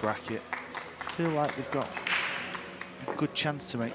bracket. Feel like they've got a good chance to make.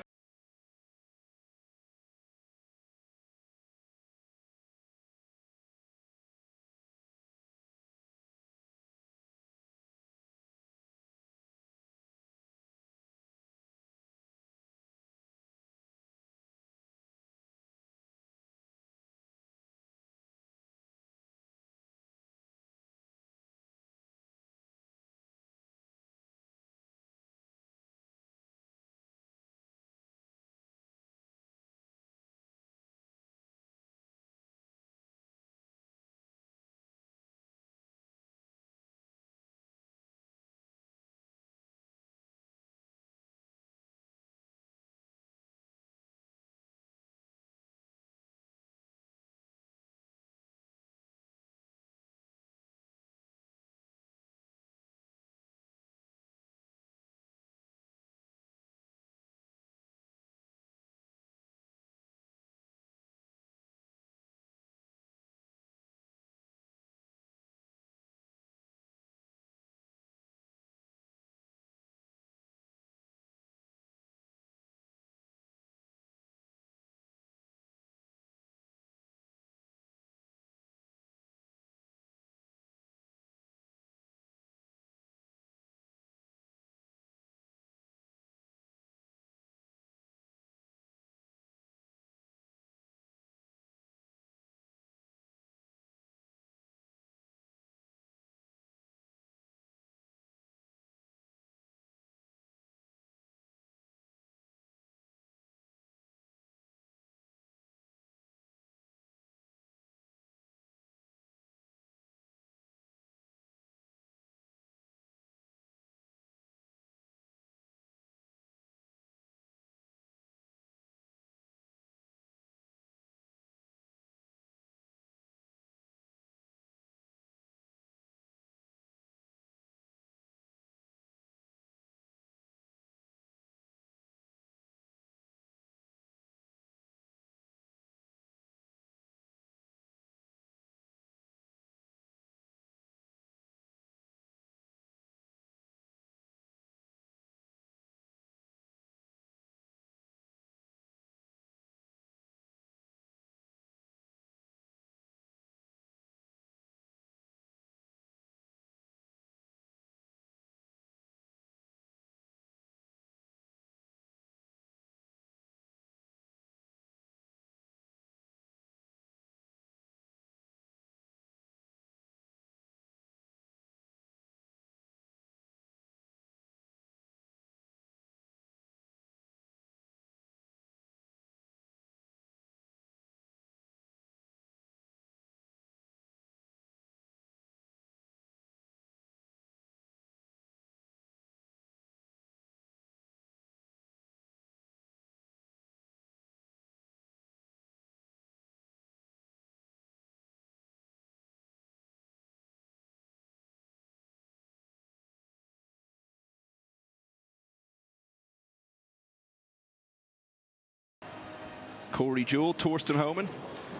Corey Jewell, Torsten Homan,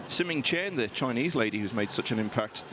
Siming Chen, the Chinese lady who's made such an impact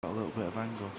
Got a little bit of angle.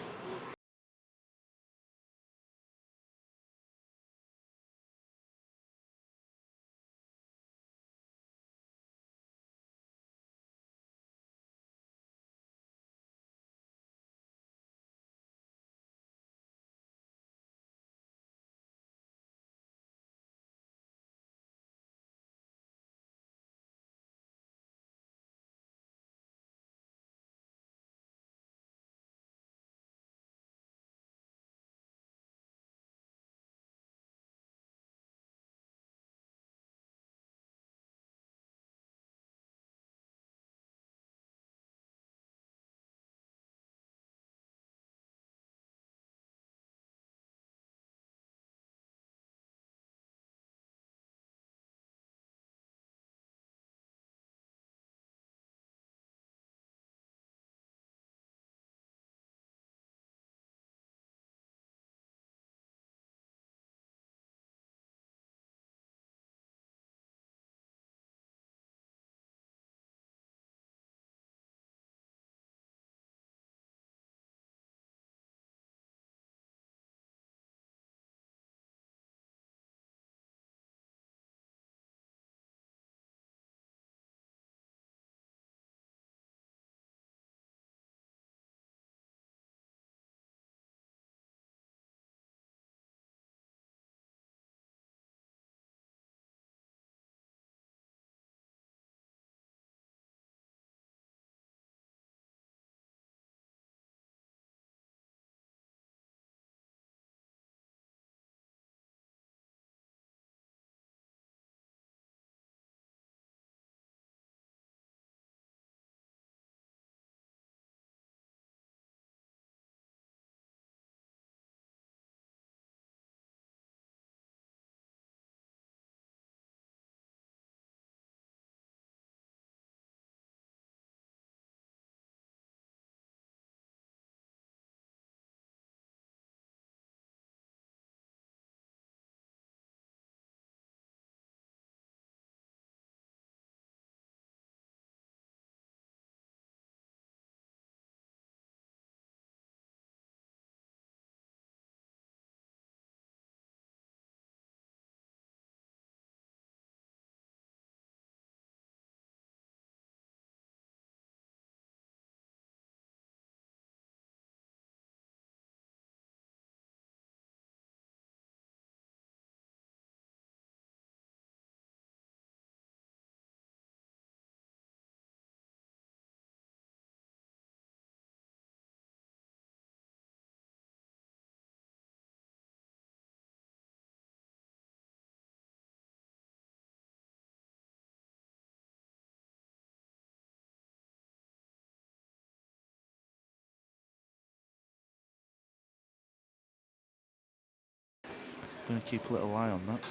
Going to keep a little eye on that.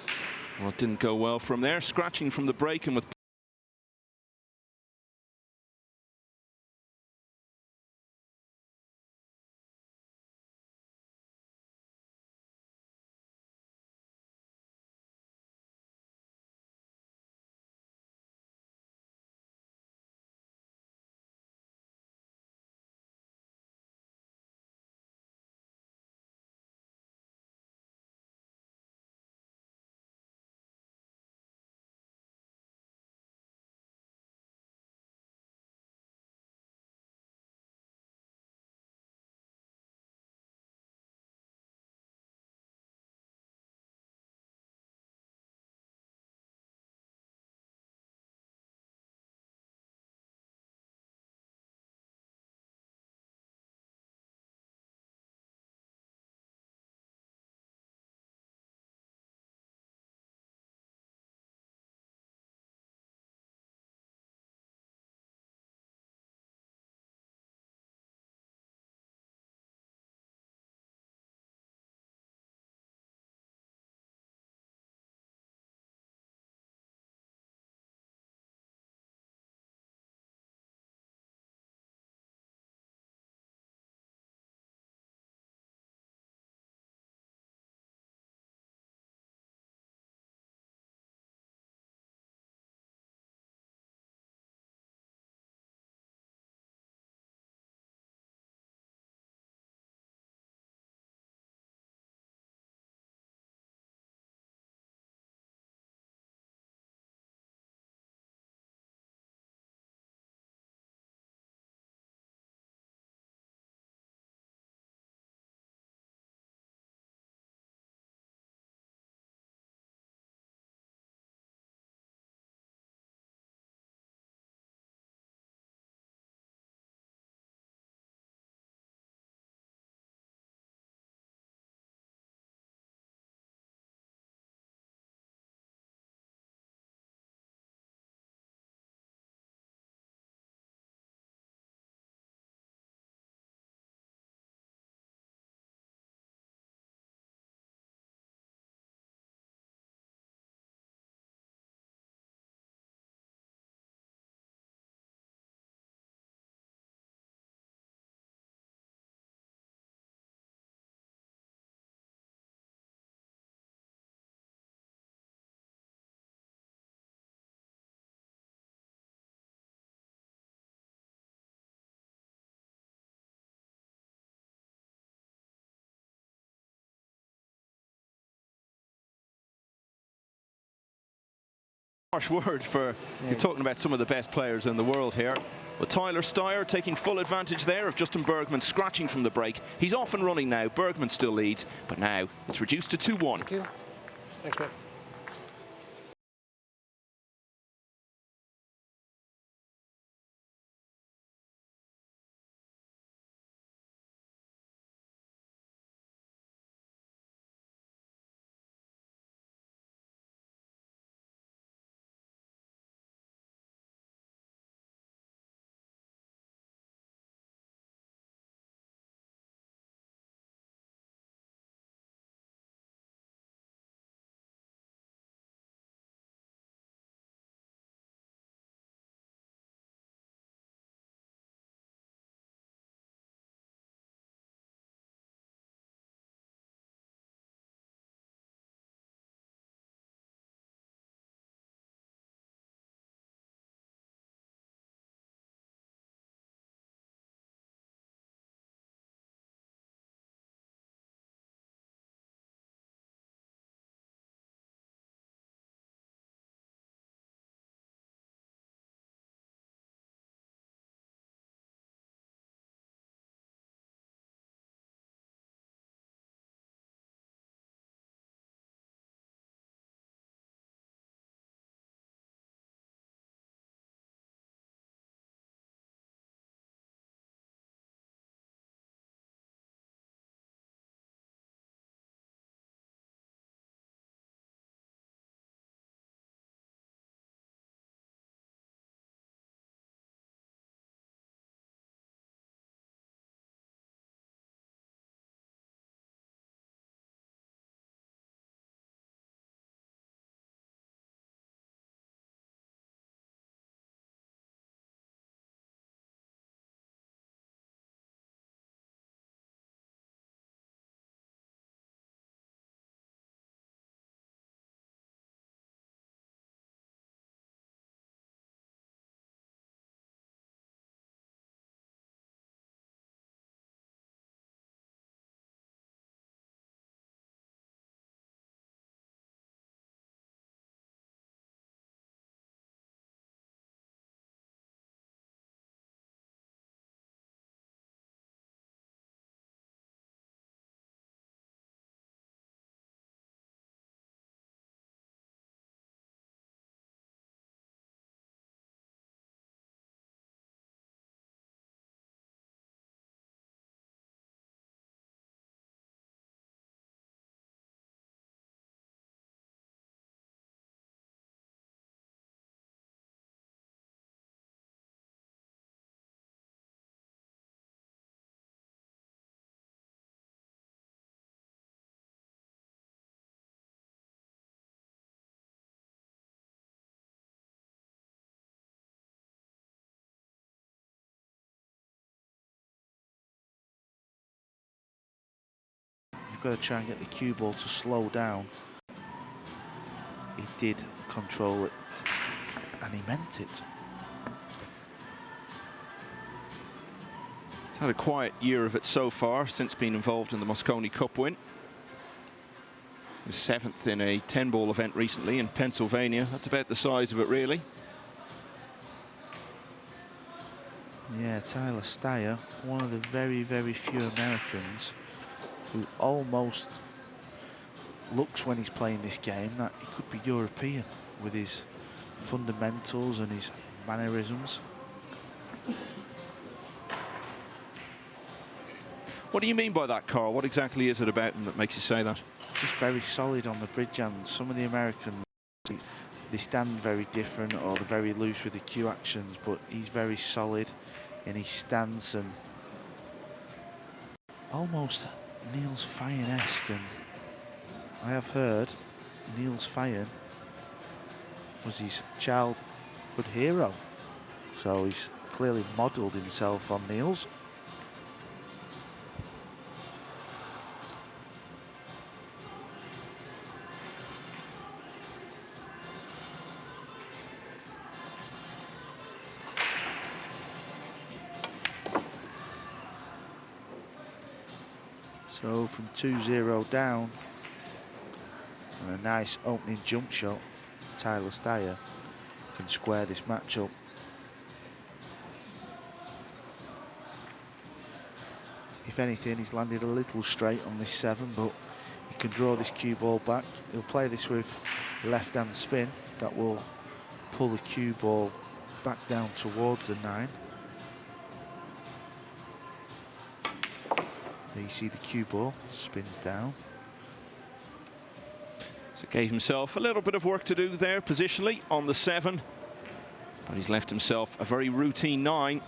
Well, it didn't go well from there. Scratching from the break and with Harsh word for you're talking about some of the best players in the world here. But Tyler Styer taking full advantage there of Justin Bergman scratching from the break. He's off and running now. Bergman still leads, but now it's reduced to 2-1. Thank you. Thanks, mate. You've got to try and get the cue ball to slow down. He did control it, and he meant it. He's had a quiet year of it so far since being involved in the Mosconi Cup win. He was 7th in a 10-ball event recently in Pennsylvania. That's about the size of it, really. Yeah, Tyler Styer, one of the very, very few Americans who almost looks when he's playing this game that he could be European with his fundamentals and his mannerisms. What do you mean by that, Carl? What exactly is it about him that makes you say that? Just very solid on the bridge, and some of the Americans, they stand very different, or they're very loose with the cue actions, but he's very solid in his stance and almost Niels Feijen-esque. And I have heard Niels Feijen was his childhood hero, so he's clearly modelled himself on Niels. So from 2-0 down, and a nice opening jump shot, Tyler Styer can square this matchup. If anything, he's landed a little straight on this 7, but he can draw this cue ball back. He'll play this with left-hand spin. That will pull the cue ball back down towards the 9. There you see the cue ball spins down. So gave himself a little bit of work to do there positionally on the 7, but he's left himself a very routine 9.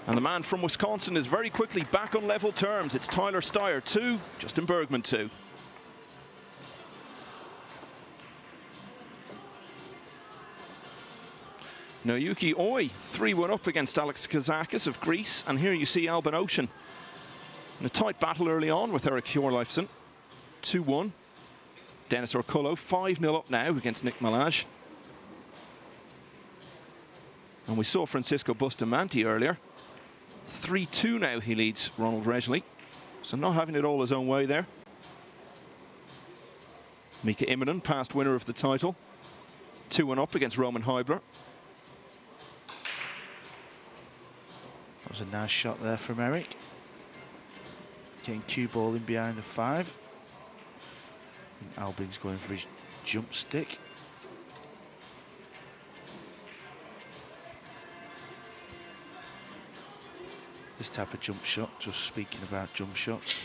And the man from Wisconsin is very quickly back on level terms. It's Tyler Styer 2, Justin Bergman 2. Naoyuki Oi 3-1 up against Alex Kazakis of Greece. And here you see Albin Ocean in a tight battle early on with Eric Hjorleifsen. 2-1. Dennis Orcullo 5-0 up now against Nick Malaj. And we saw Francisco Bustamante earlier. 3-2 now he leads Ronald Resley. So not having it all his own way there. Mika Immonen, past winner of the title. 2-1 up against Roman Heibler. That was a nice shot there from Eric. Getting cue ball in behind the 5. And Albin's going for his jump stick. This type of jump shot, just speaking about jump shots,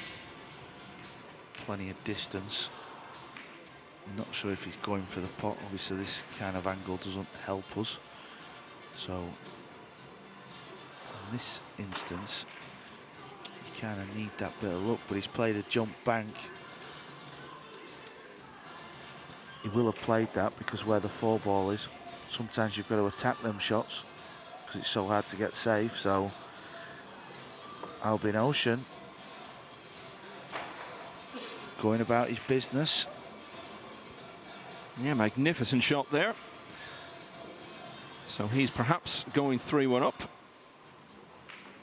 plenty of distance. I'm not sure if he's going for the pot. Obviously this kind of angle doesn't help us. So in this instance, you kind of need that bit of luck, but he's played a jump bank. He will have played that because where the 4 ball is, sometimes you've got to attack them shots because it's so hard to get safe. So Albin Ocean going about his business. Yeah, magnificent shot there. So he's perhaps going 3-1 up.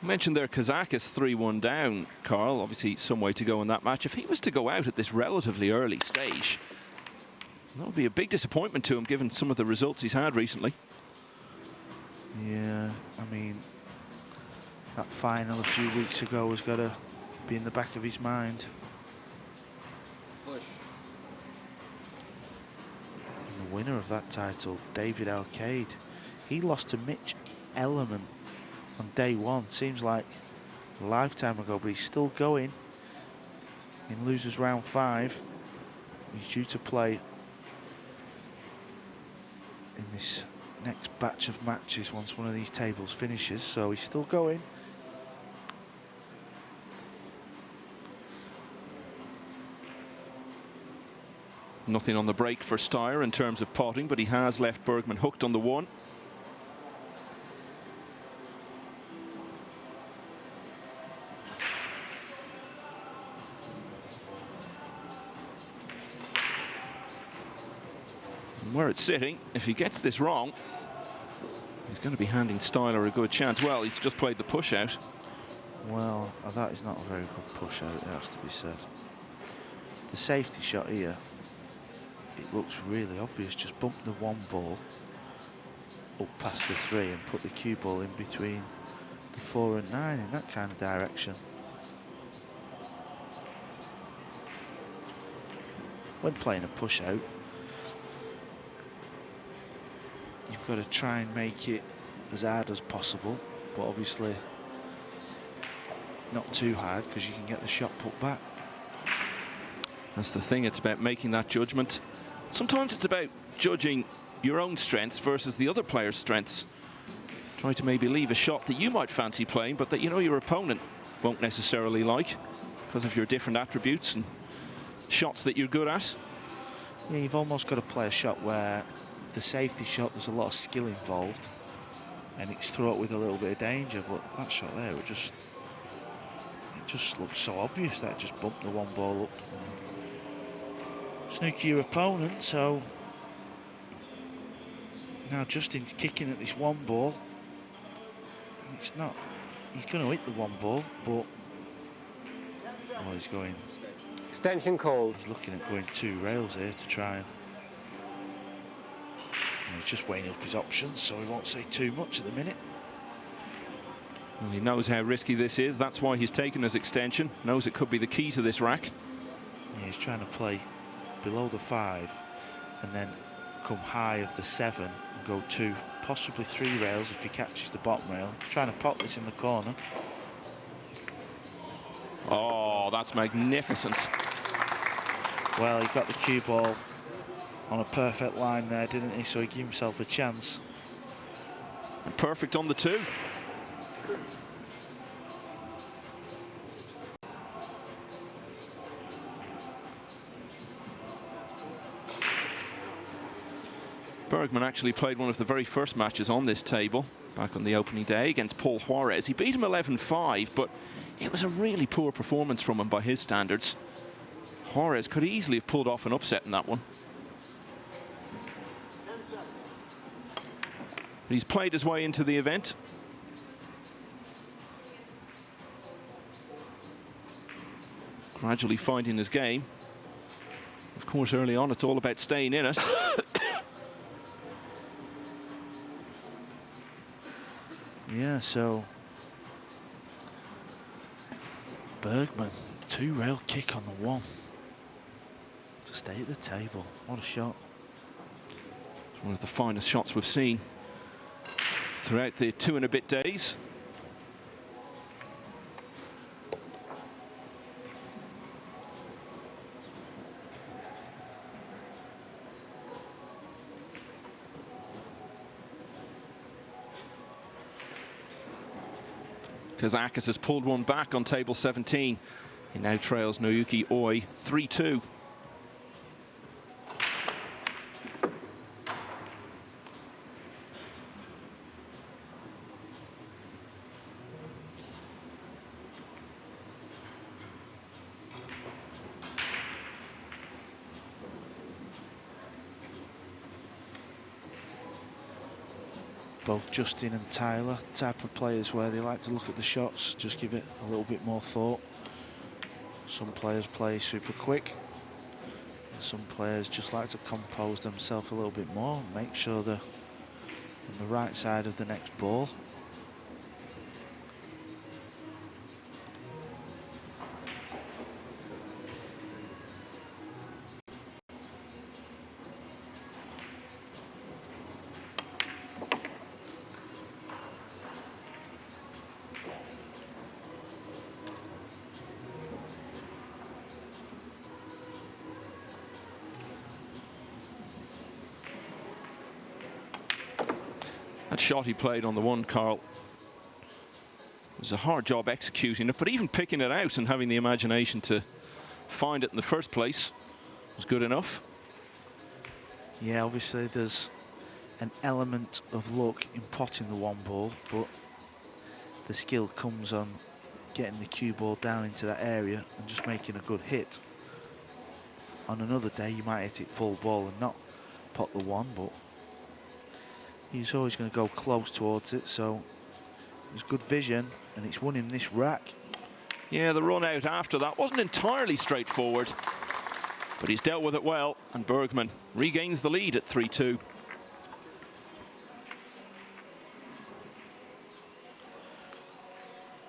You mentioned there Kazakis 3-1 down, Carl. Obviously some way to go in that match. If he was to go out at this relatively early stage, that would be a big disappointment to him given some of the results he's had recently. Yeah, I mean, that final a few weeks ago has got to be in the back of his mind. Push. And the winner of that title, David Alcade, he lost to Mitch Ellerman on day 1. Seems like a lifetime ago, but he's still going in losers round 5. He's due to play in this next batch of matches once one of these tables finishes, so he's still going. Nothing on the break for Styer in terms of potting, but he has left Bergman hooked on the 1. And where it's sitting, if he gets this wrong, he's going to be handing Styer a good chance. Well, he's just played the push out. Well, that is not a very good push out, it has to be said. The safety shot here, it looks really obvious. Just bump the 1 ball up past the 3 and put the cue ball in between the 4 and 9 in that kind of direction. When playing a push out, you've got to try and make it as hard as possible, but obviously not too hard because you can get the shot put back. That's the thing, it's about making that judgment. Sometimes it's about judging your own strengths versus the other player's strengths. Try to maybe leave a shot that you might fancy playing, but that you know your opponent won't necessarily like because of your different attributes and shots that you're good at. Yeah, you've almost got to play a shot where the safety shot, there's a lot of skill involved and it's thrown with a little bit of danger, but that shot there, it just looks so obvious that just bumped the 1 ball up. Snooky your opponent, so now Justin's kicking at this 1 ball. It's not. He's going to hit the one ball, but oh, he's going. Extension called. He's looking at going 2 rails here to try and he's just weighing up his options, so he won't say too much at the minute. Well, he knows how risky this is. That's why he's taken his extension. Knows it could be the key to this rack. Yeah, he's trying to play below the 5 and then come high of the 7 and go 2, possibly 3 rails if he catches the bottom rail. He's trying to pot this in the corner. Oh, that's magnificent. Well, he got the cue ball on a perfect line there, didn't he? So he gave himself a chance. Perfect on the 2. Bergman actually played one of the very first matches on this table back on the opening day against Paul Juarez. He beat him 11-5, but it was a really poor performance from him by his standards. Juarez could easily have pulled off an upset in that one. But he's played his way into the event. Gradually finding his game. Of course, early on, it's all about staying in it. Yeah, so Bergman, 2 rail kick on the 1 to stay at the table. What a shot. It's one of the finest shots we've seen throughout the 2 and a bit days. Kazakis has pulled one back on table 17. He now trails Noyuki Oi 3-2. Both Justin and Tyler, type of players where they like to look at the shots, just give it a little bit more thought. Some players play super quick. And some players just like to compose themselves a little bit more, make sure they're on the right side of the next ball. That shot he played on the 1, Carl, it was a hard job executing it, but even picking it out and having the imagination to find it in the first place was good enough. Yeah, obviously there's an element of luck in potting the 1 ball, but the skill comes on getting the cue ball down into that area and just making a good hit. On another day you might hit it full ball and not pot the 1, but he's always going to go close towards it, so it's good vision, and it's won him this rack. Yeah, the run out after that wasn't entirely straightforward, but he's dealt with it well, and Bergman regains the lead at 3-2.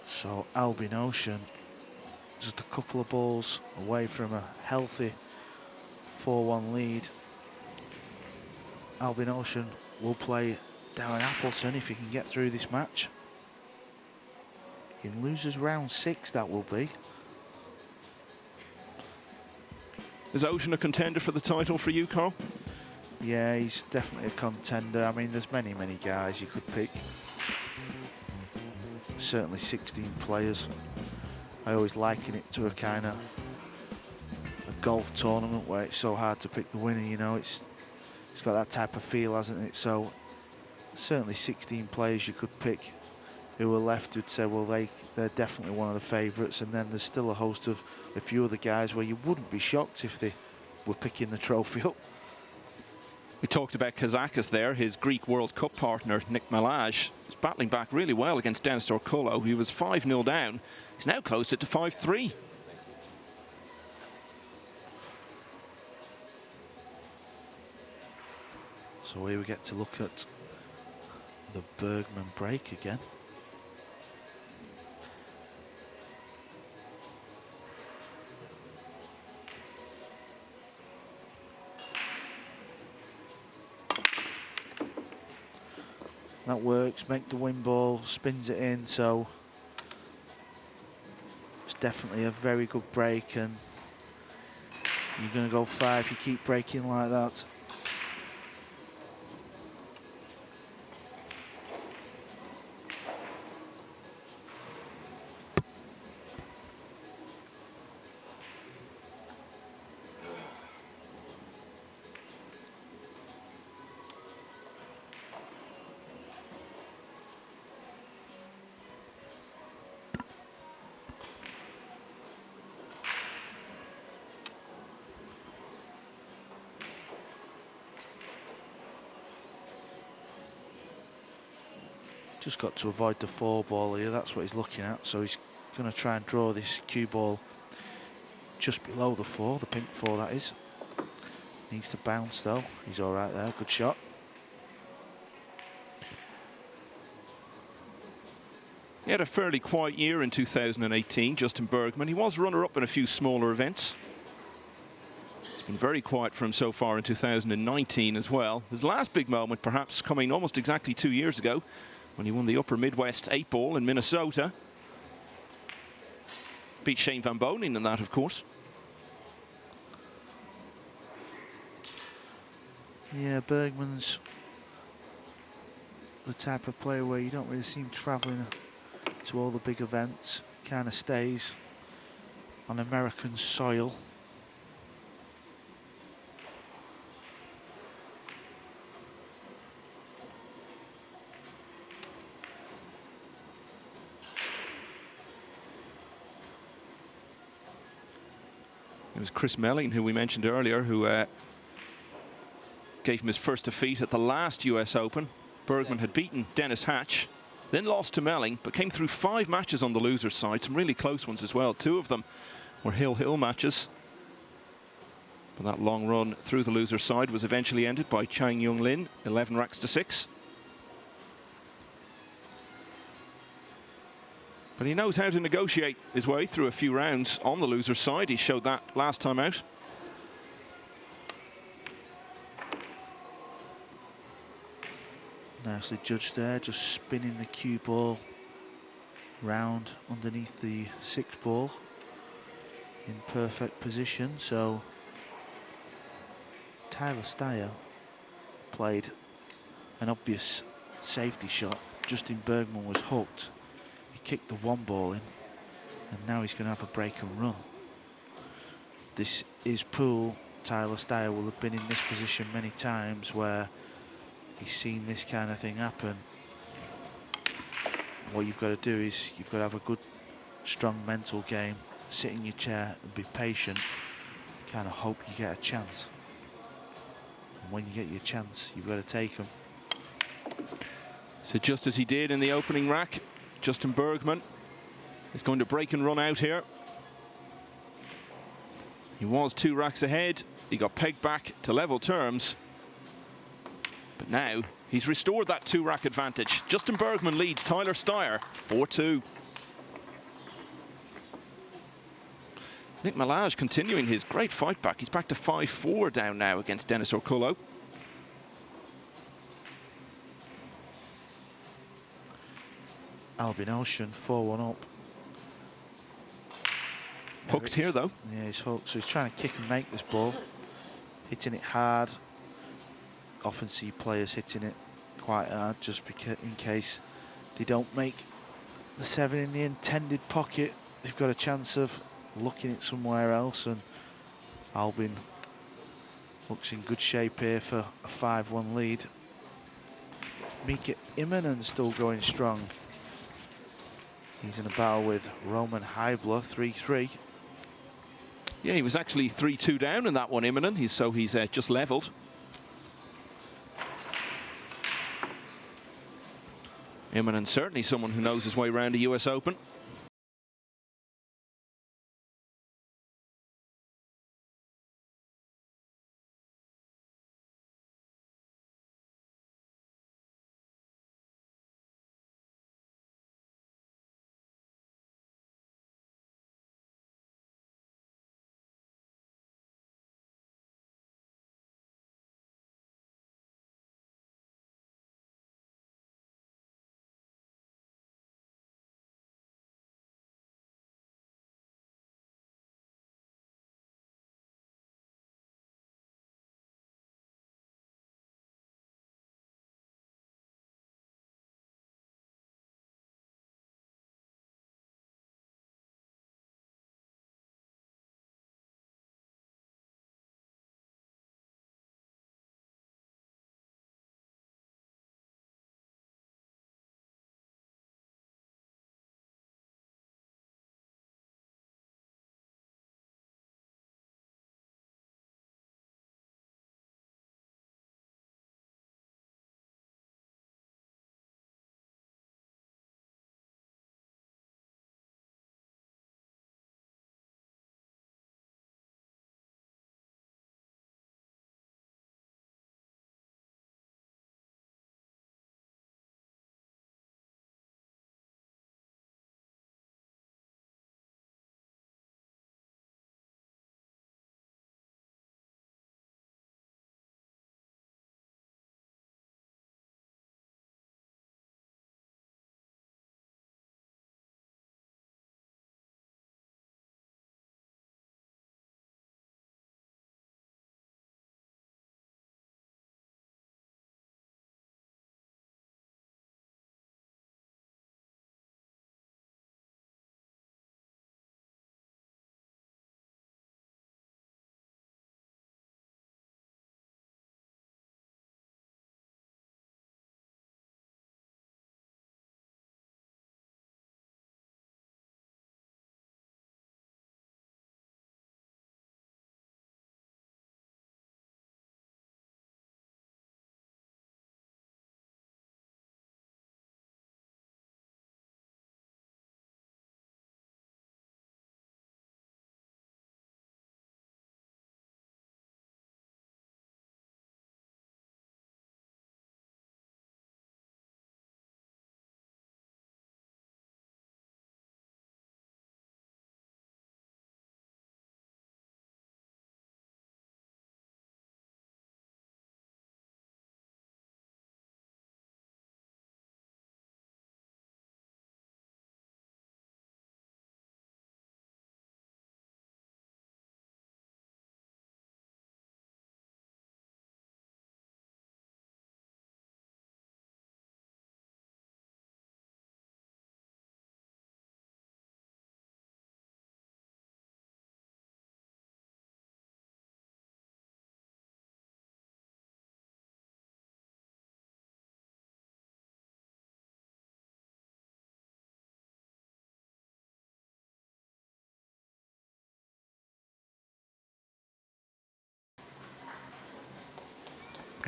So Albin Ocean just a couple of balls away from a healthy 4-1 lead. Albin Ocean will play Darren Appleton if he can get through this match. In losers round 6, that will be. Is Ocean a contender for the title for you, Carl? Yeah, he's definitely a contender. I mean, there's many guys you could pick. Certainly 16 players. I always liken it to a kind of a golf tournament where it's so hard to pick the winner, you know. It's got that type of feel, hasn't it? So certainly 16 players you could pick who are left who'd say, well, they're definitely one of the favourites, and then there's still a host of a few other guys where you wouldn't be shocked if they were picking the trophy up. We talked about Kazakis there. His Greek World Cup partner, Nick Malaj, is battling back really well against Denis Orkulo. He was 5-0 down. He's now closed it to 5-3. So here we get to look at the Bergman break again. That works, make the win ball, spins it in, so it's definitely a very good break, and you're going to go far if you keep breaking like that. Just got to avoid the 4 ball here, that's what he's looking at. So he's going to try and draw this cue ball just below the 4, the pink 4 that is. Needs to bounce though, he's all right there, good shot. He had a fairly quiet year in 2018, Justin Bergman. He was runner-up in a few smaller events. It's been very quiet for him so far in 2019 as well. His last big moment perhaps coming almost exactly 2 years ago, when he won the Upper Midwest 8-ball in Minnesota. Beat Shane Van Bonen in that, of course. Yeah, Bergman's the type of player where you don't really see him travelling to all the big events. Kind of stays on American soil. It was Chris Melling, who we mentioned earlier, who gave him his first defeat at the last US Open. Bergman had beaten Dennis Hatch, then lost to Melling, but came through 5 matches on the loser's side, some really close ones as well. 2 of them were hill-hill matches. But that long run through the loser's side was eventually ended by Chang Yung Lin, 11 racks to 6. But he knows how to negotiate his way through a few rounds on the loser's side. He showed that last time out. Nicely judged there, just spinning the cue ball round underneath the 6 ball in perfect position. So Tyler Styer played an obvious safety shot. Justin Bergman was hooked. He kicked the 1 ball in, and now he's going to have a break and run. This is pool. Tyler Styer will have been in this position many times where he's seen this kind of thing happen. What you've got to do is you've got to have a good, strong mental game, sit in your chair and be patient, kind of hope you get a chance. And when you get your chance, you've got to take them. So just as he did in the opening rack, Justin Bergman is going to break and run out here. He was 2 racks ahead. He got pegged back to level terms. But now he's restored that 2-rack advantage. Justin Bergman leads Tyler Styer 4-2. Nick Malaj continuing his great fight back. He's back to 5-4 down now against Denis Orkulo. Albin Ocean 4-1 up. Hooked here though. Yeah, he's hooked, so he's trying to kick and make this ball. Hitting it hard. Often see players hitting it quite hard just because in case they don't make the 7 in the intended pocket, they've got a chance of looking it somewhere else. And Albin looks in good shape here for a 5-1 lead. Mika Immonen still going strong. He's in a battle with Roman Heibler, 3-3. Yeah, he was actually 3-2 down in that one, Immonen. He's just levelled. Him and certainly someone who knows his way around a US Open.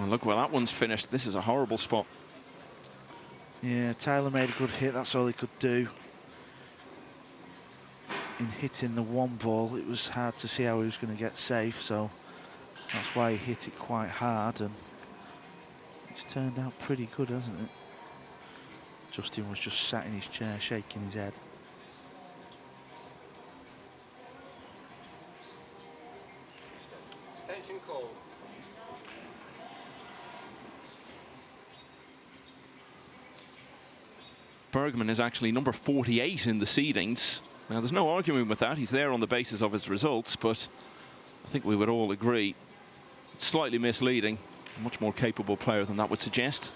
Well, look where that one's finished. This is a horrible spot. Yeah, Tyler made a good hit. That's all he could do. In hitting the one ball, it was hard to see how he was going to get safe, so that's why he hit it quite hard, and it's turned out pretty good, hasn't it? Justin was just sat in his chair shaking his head. Attention call. Bergman is actually number 48 in the seedings. Now, there's no argument with that. He's there on the basis of his results, but I think we would all agree it's slightly misleading. A much more capable player than that would suggest.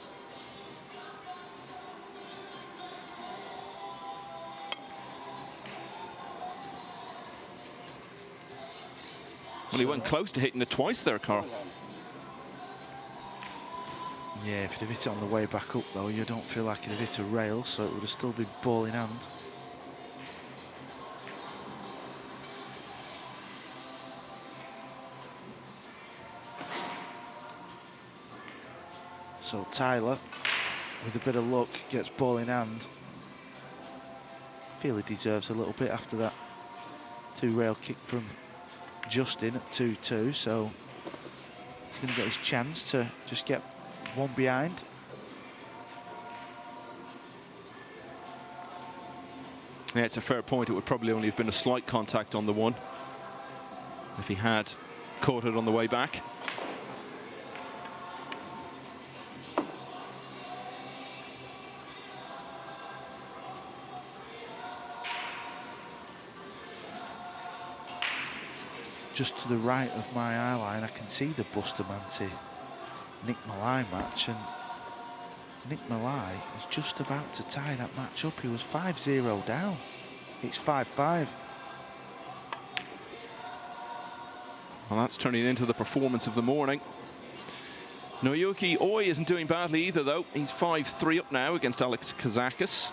Well, he went close to hitting it twice there, Carl. Yeah, if he'd have hit it on the way back up, though, you don't feel like he'd have hit a rail, so it would have still been ball in hand. So Tyler with a bit of luck, gets ball in hand. I feel he deserves a little bit after that two-rail kick from Justin at 2-2, so he's going to get his chance to just get one behind. Yeah, it's a fair point. It would probably only have been a slight contact on the one if he had caught it on the way back. Just to the right of my eye line, I can see the Bustamante-Nick Malai match, and Nick Malai is just about to tie that match up. He was 5-0 down. It's 5-5. Well, that's turning into the performance of the morning. Noyuki Oi isn't doing badly either, though. He's 5-3 up now against Alex Kazakis.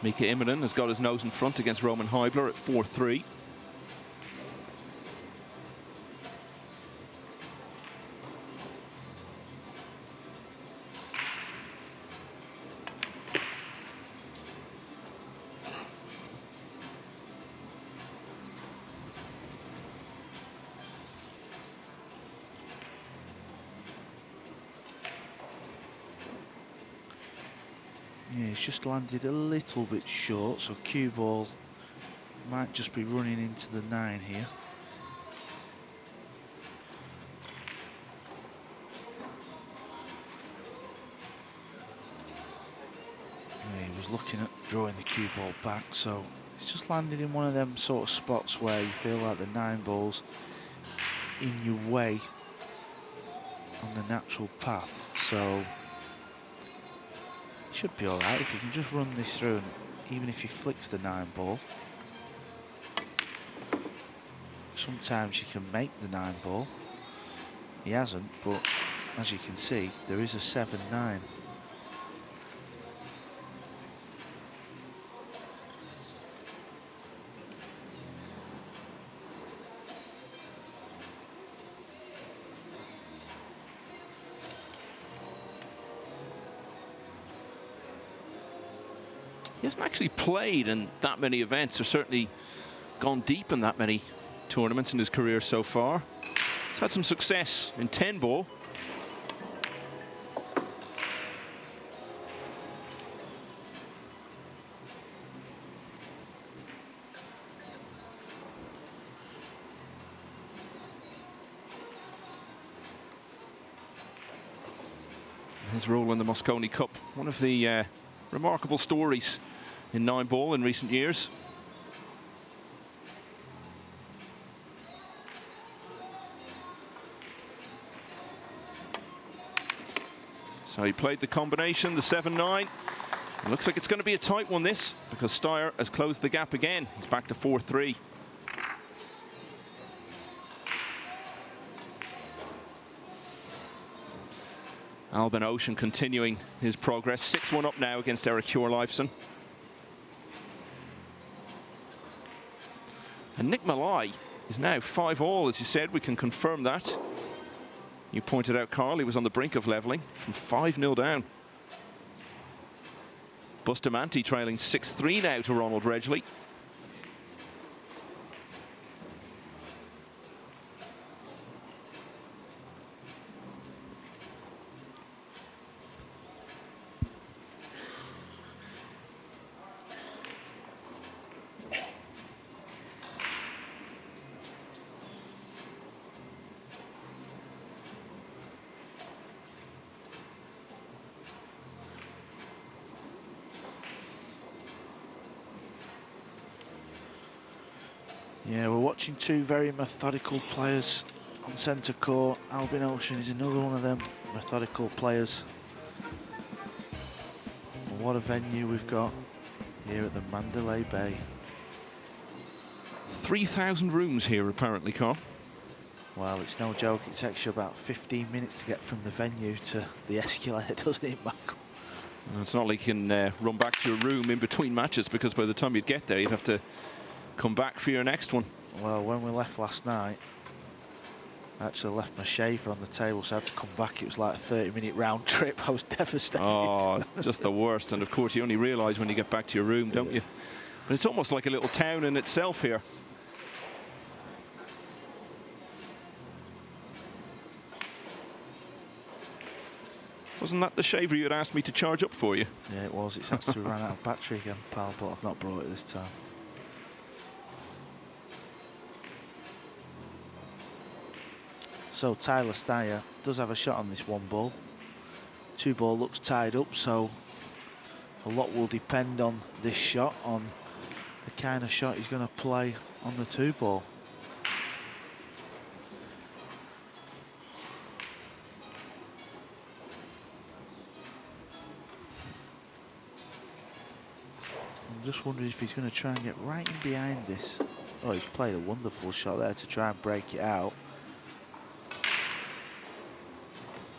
Mika Immonen has got his nose in front against Roman Heibler at 4-3. Yeah, he's just landed a little bit short, so cue ball might just be running into the 9 here. Yeah, he was looking at drawing the cue ball back, so it's just landed in one of them sort of spots where you feel like the 9 ball's in your way on the natural path, so should be all right if you can just run this through, and even if he flicks the 9 ball, sometimes you can make the 9 ball. He hasn't, but as you can see, there is a 7-9. He hasn't actually played in that many events, or certainly gone deep in that many tournaments in his career so far. He's had some success in 10 ball. His role in the Mosconi Cup, one of the remarkable stories in 9 ball in recent years. So he played the combination, the 7-9. It looks like it's going to be a tight one, this, because Styer has closed the gap again. He's back to 4-3. Albin Ocean continuing his progress. 6-1 up now against Eric Hjorleifsen. And Nick Malai is now 5-all, as you said. We can confirm that. You pointed out, Carl, he was on the brink of levelling from 5-0 down. Bustamante trailing 6-3 now to Ronald Redgley. Yeah, we're watching two very methodical players on centre court. Albin Ocean is another one of them methodical players. And what a venue we've got here at the Mandalay Bay. 3,000 rooms here, apparently, Carl. Well, it's no joke. It takes you about 15 minutes to get from the venue to the escalator, doesn't it, Malcolm? It's not like you can run back to your room in between matches, because by the time you'd get there, you'd have to come back for your next one. Well, when we left last night, I actually left my shaver on the table, so I had to come back. It was like a 30-minute round trip. I was devastated. Oh, just the worst. And of course, you only realise when you get back to your room, don't you? But it's almost like a little town in itself here. Wasn't that the shaver you had asked me to charge up for you? Yeah, it was. It's actually ran out of battery again, pal, but I've not brought it this time. So Tyler Styer does have a shot on this one ball. Two ball looks tied up, so a lot will depend on this shot, on the kind of shot he's going to play on the two ball. I'm just wondering if he's going to try and get right in behind this. Oh, he's played a wonderful shot there to try and break it out.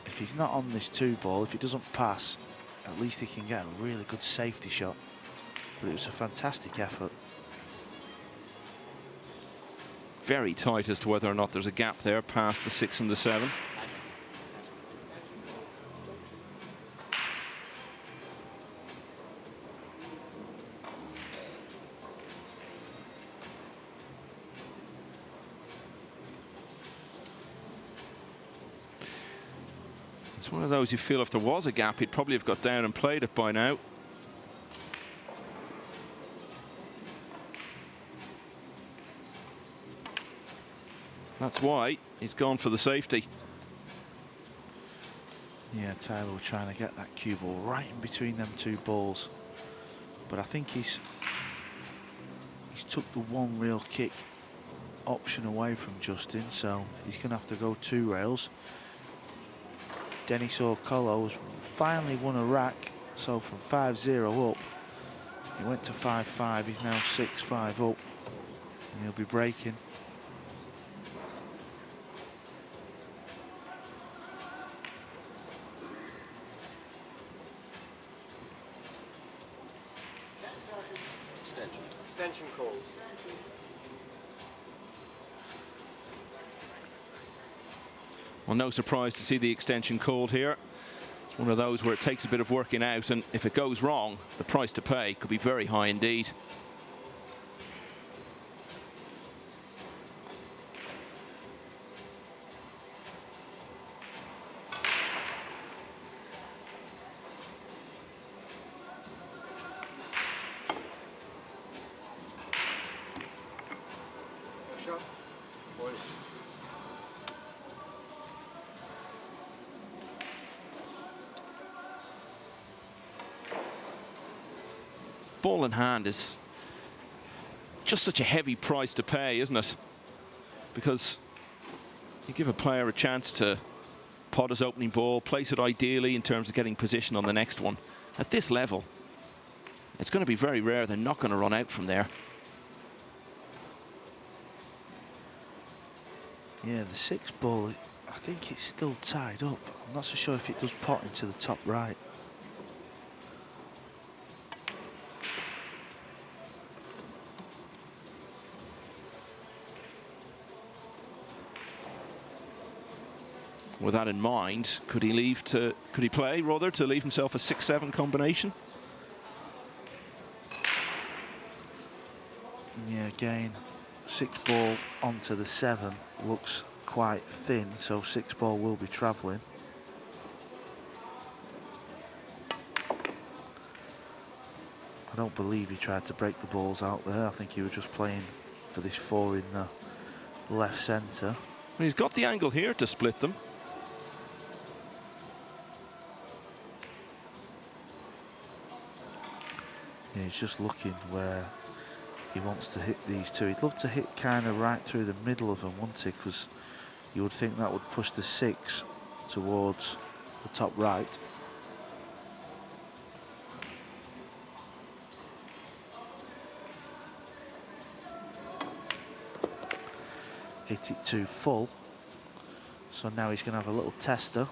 If he's not on this two ball, if he doesn't pass, at least he can get a really good safety shot. But it was a fantastic effort. Very tight as to whether or not there's a gap there past the 6 and the 7. It's one of those you feel if there was a gap, he'd probably have got down and played it by now. That's why he's gone for the safety. Yeah, Tyler was trying to get that cue ball right in between them two balls. But I think he's took the one real kick option away from Justin, so he's going to have to go two rails. Denis Orcolo has finally won a rack, so from 5-0 up, he went to 5-5, he's now 6-5 up, and he'll be breaking. Extension called. Well, no surprise to see the extension called here. It's one of those where it takes a bit of working out, and if it goes wrong, the price to pay could be very high indeed. Shot. Point. Ball in hand is just such a heavy price to pay, isn't it? Because you give a player a chance to pot his opening ball, place it ideally in terms of getting position on the next one. At this level, it's going to be very rare they're not going to run out from there. Yeah, the 6 ball, I think it's still tied up. I'm not so sure if it does pot into the top right. With that in mind, could he play rather to leave himself a 6-7 combination? Yeah, again, 6 ball onto the 7 looks quite thin, so 6 ball will be travelling. I don't believe he tried to break the balls out there. I think he was just playing for this 4 in the left centre. Well, he's got the angle here to split them. Yeah, he's just looking where he wants to hit these two. He'd love to hit kind of right through the middle of them, wouldn't he? Because you would think that would push the 6 towards the top right. Hit it too full. So now he's going to have a little tester.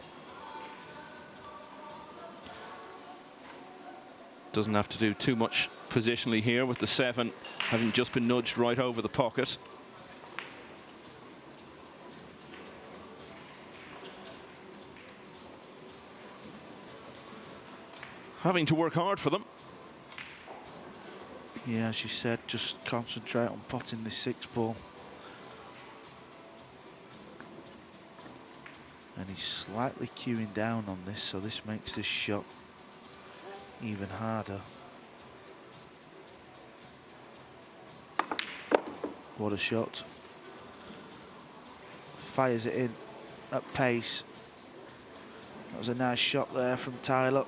Doesn't have to do too much positionally here with the 7 having just been nudged right over the pocket. having to work hard for them. Yeah, as you said, just concentrate on potting this 6-ball. And he's slightly queuing down on this, so this makes this shot even harder. What a shot. Fires it in at pace. That was a nice shot there from Tyler.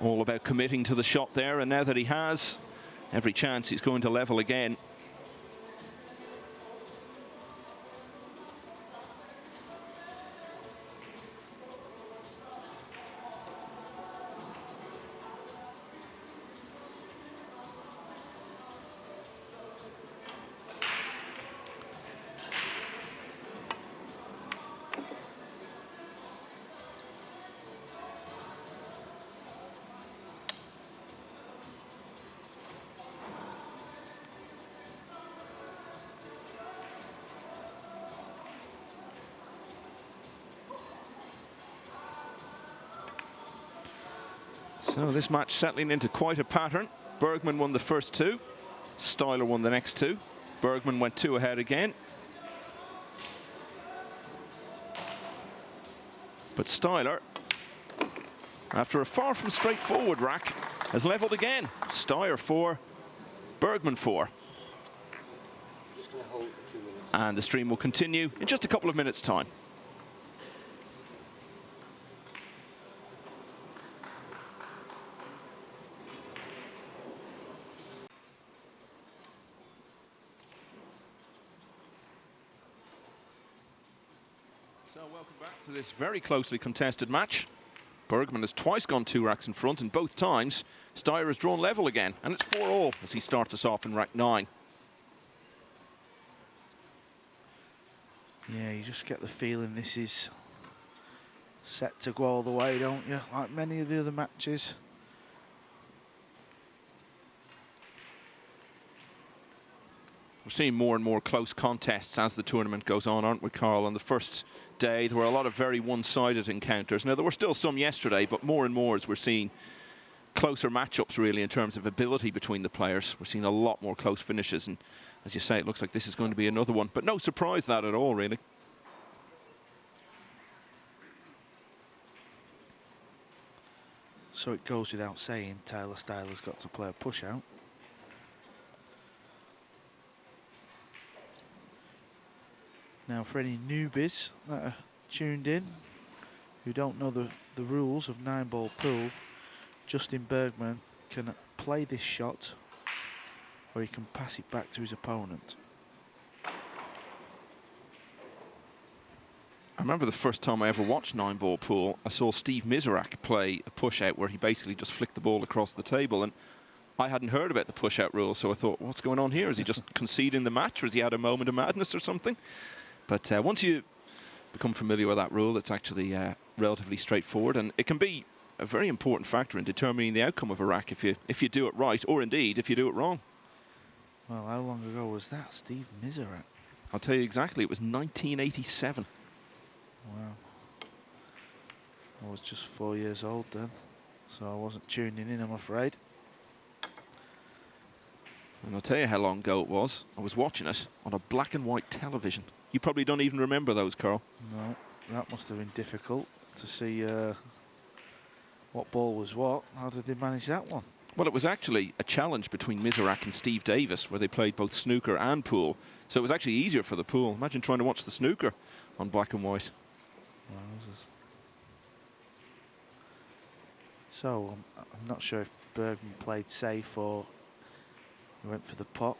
All about committing to the shot there, and now that he has, every chance he's going to level again. So this match settling into quite a pattern. Bergman won the first 2. Styer won the next 2. Bergman went 2 ahead again. But Styer, after a far from straightforward rack, has levelled again. Styer 4, Bergman 4. Just going to hold for 2 minutes. And the stream will continue in just a couple of minutes' time. So welcome back to this very closely contested match. Bergman has twice gone 2 racks in front, and both times Styer has drawn level again, and it's 4-all as he starts us off in rack 9. Yeah, you just get the feeling this is set to go all the way, don't you? Like many of the other matches. We're seeing more and more close contests as the tournament goes on, aren't we, Carl? On the first day, there were a lot of very one-sided encounters. Now, there were still some yesterday, but more and more as we're seeing closer matchups, really, in terms of ability between the players. We're seeing a lot more close finishes, and as you say, it looks like this is going to be another one. But no surprise that at all, really. So it goes without saying, Tyler Styler's got to play a push-out. Now, for any newbies that are tuned in, who don't know the rules of 9-ball pool, Justin Bergman can play this shot, or he can pass it back to his opponent. I remember the first time I ever watched 9-ball pool, I saw Steve Miserak play a push-out where he basically just flicked the ball across the table, and I hadn't heard about the push-out rule, so I thought, what's going on here? Is he just conceding the match, or has he had a moment of madness or something? But once you become familiar with that rule, it's actually relatively straightforward, and it can be a very important factor in determining the outcome of a rack if you do it right, or indeed if you do it wrong. Well, how long ago was that, Steve Miserak? I'll tell you exactly, it was 1987. Wow. I was just 4 years old then, so I wasn't tuning in, I'm afraid. And I'll tell you how long ago it was. I was watching it on a black and white television. You probably don't even remember those, Carl. No, that must have been difficult to see what ball was what. How did they manage that one? Well, it was actually a challenge between Miserak and Steve Davis, where they played both snooker and pool. So it was actually easier for the pool. Imagine trying to watch the snooker on black and white. So I'm not sure if Bergman played safe or he went for the pot.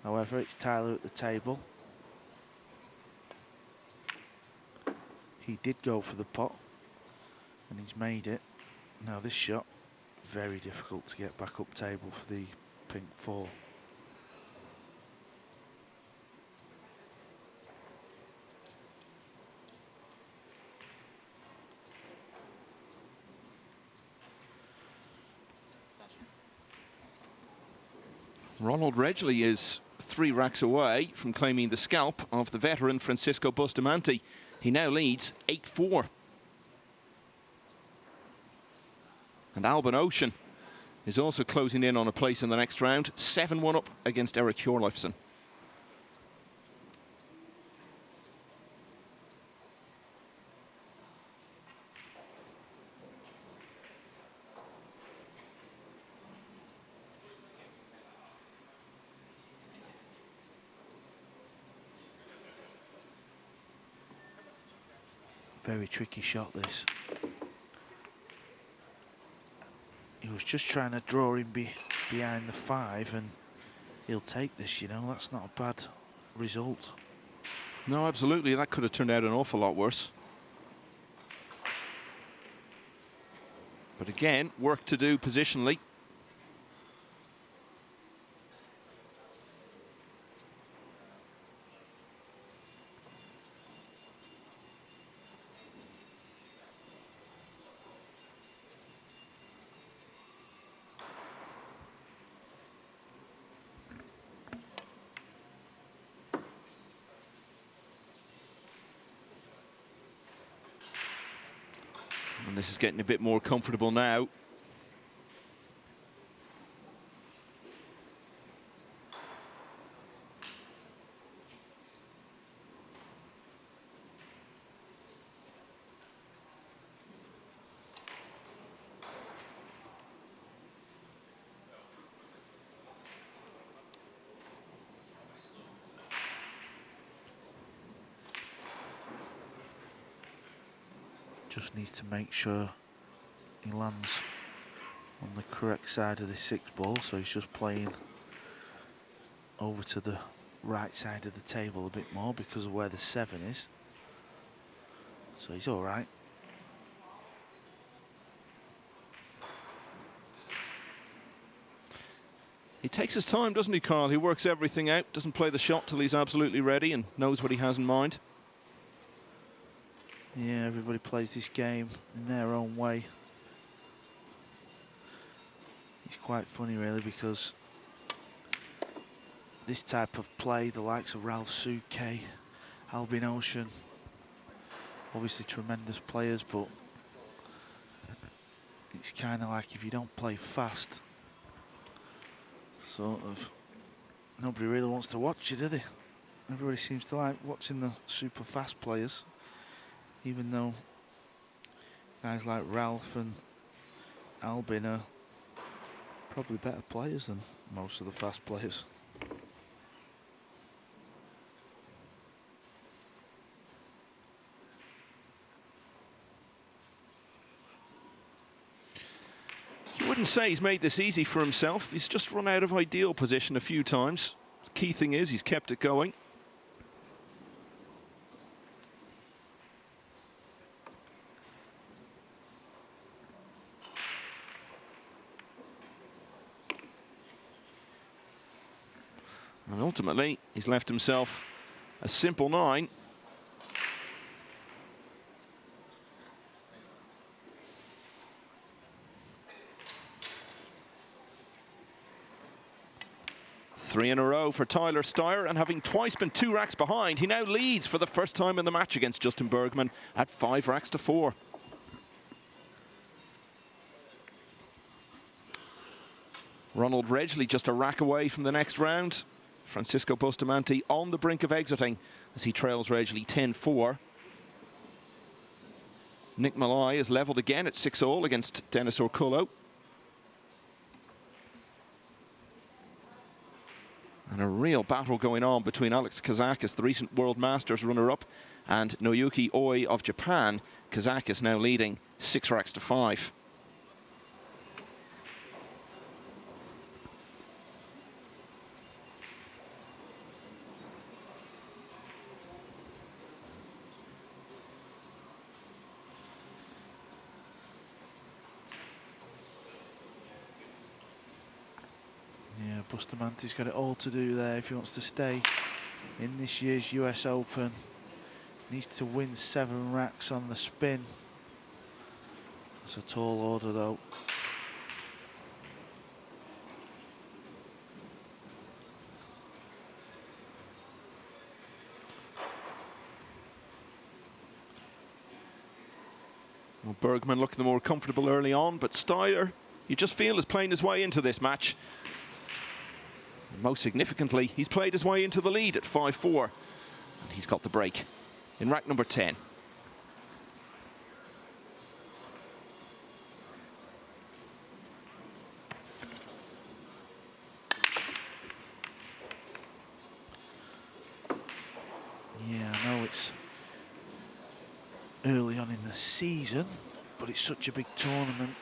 However, it's Tyler at the table. He did go for the pot, and he's made it. Now this shot, very difficult to get back up table for the pink 4. Ronald Redgley is 3 racks away from claiming the scalp of the veteran Francisco Bustamante. He now leads 8-4. And Albin Ocean is also closing in on a place in the next round. 7-1 up against Eric Hjorleifsen. Very tricky shot, this. He was just trying to draw him behind the 5, and he'll take this, you know. That's not a bad result. No, absolutely. That could have turned out an awful lot worse. But again, work to do positionally. And this is getting a bit more comfortable now. Just needs to make sure he lands on the correct side of the 6 ball, so he's just playing over to the right side of the table a bit more because of where the 7 is. So he's all right. He takes his time, doesn't he, Carl? He works everything out, doesn't play the shot till he's absolutely ready and knows what he has in mind. Yeah, everybody plays this game in their own way. It's quite funny, really, because this type of play, the likes of Ralph Souquet, Albin Ocean, obviously tremendous players, but it's kind of like if you don't play fast, sort of, nobody really wants to watch you, do they? Everybody seems to like watching the super fast players, even though guys like Ralph and Albin are probably better players than most of the fast players. You wouldn't say he's made this easy for himself. He's just run out of ideal position a few times. The key thing is he's kept it going. And ultimately, he's left himself a simple 9. Three in a row for Tyler Styer, and having twice been 2 racks behind, he now leads for the first time in the match against Justin Bergman at 5 racks to 4. Ronald Redgley just a rack away from the next round. Francisco Bustamante on the brink of exiting as he trails Redgley 10-4. Nick Malloy is levelled again at 6-all against Dennis Orcullo. And a real battle going on between Alex Kazakis, the recent World Masters runner-up, and Noyuki Oi of Japan. Kazakis now leading 6 racks to 5. Yeah, Bustamante's got it all to do there if he wants to stay in this year's US Open. Needs to win 7 racks on the spin. That's a tall order, though. Well, Bergman looking more comfortable early on, but Styer, you just feel, is playing his way into this match. And most significantly, he's played his way into the lead at 5-4, and he's got the break in rack number 10. Yeah, I know it's early on in the season, but it's such a big tournament,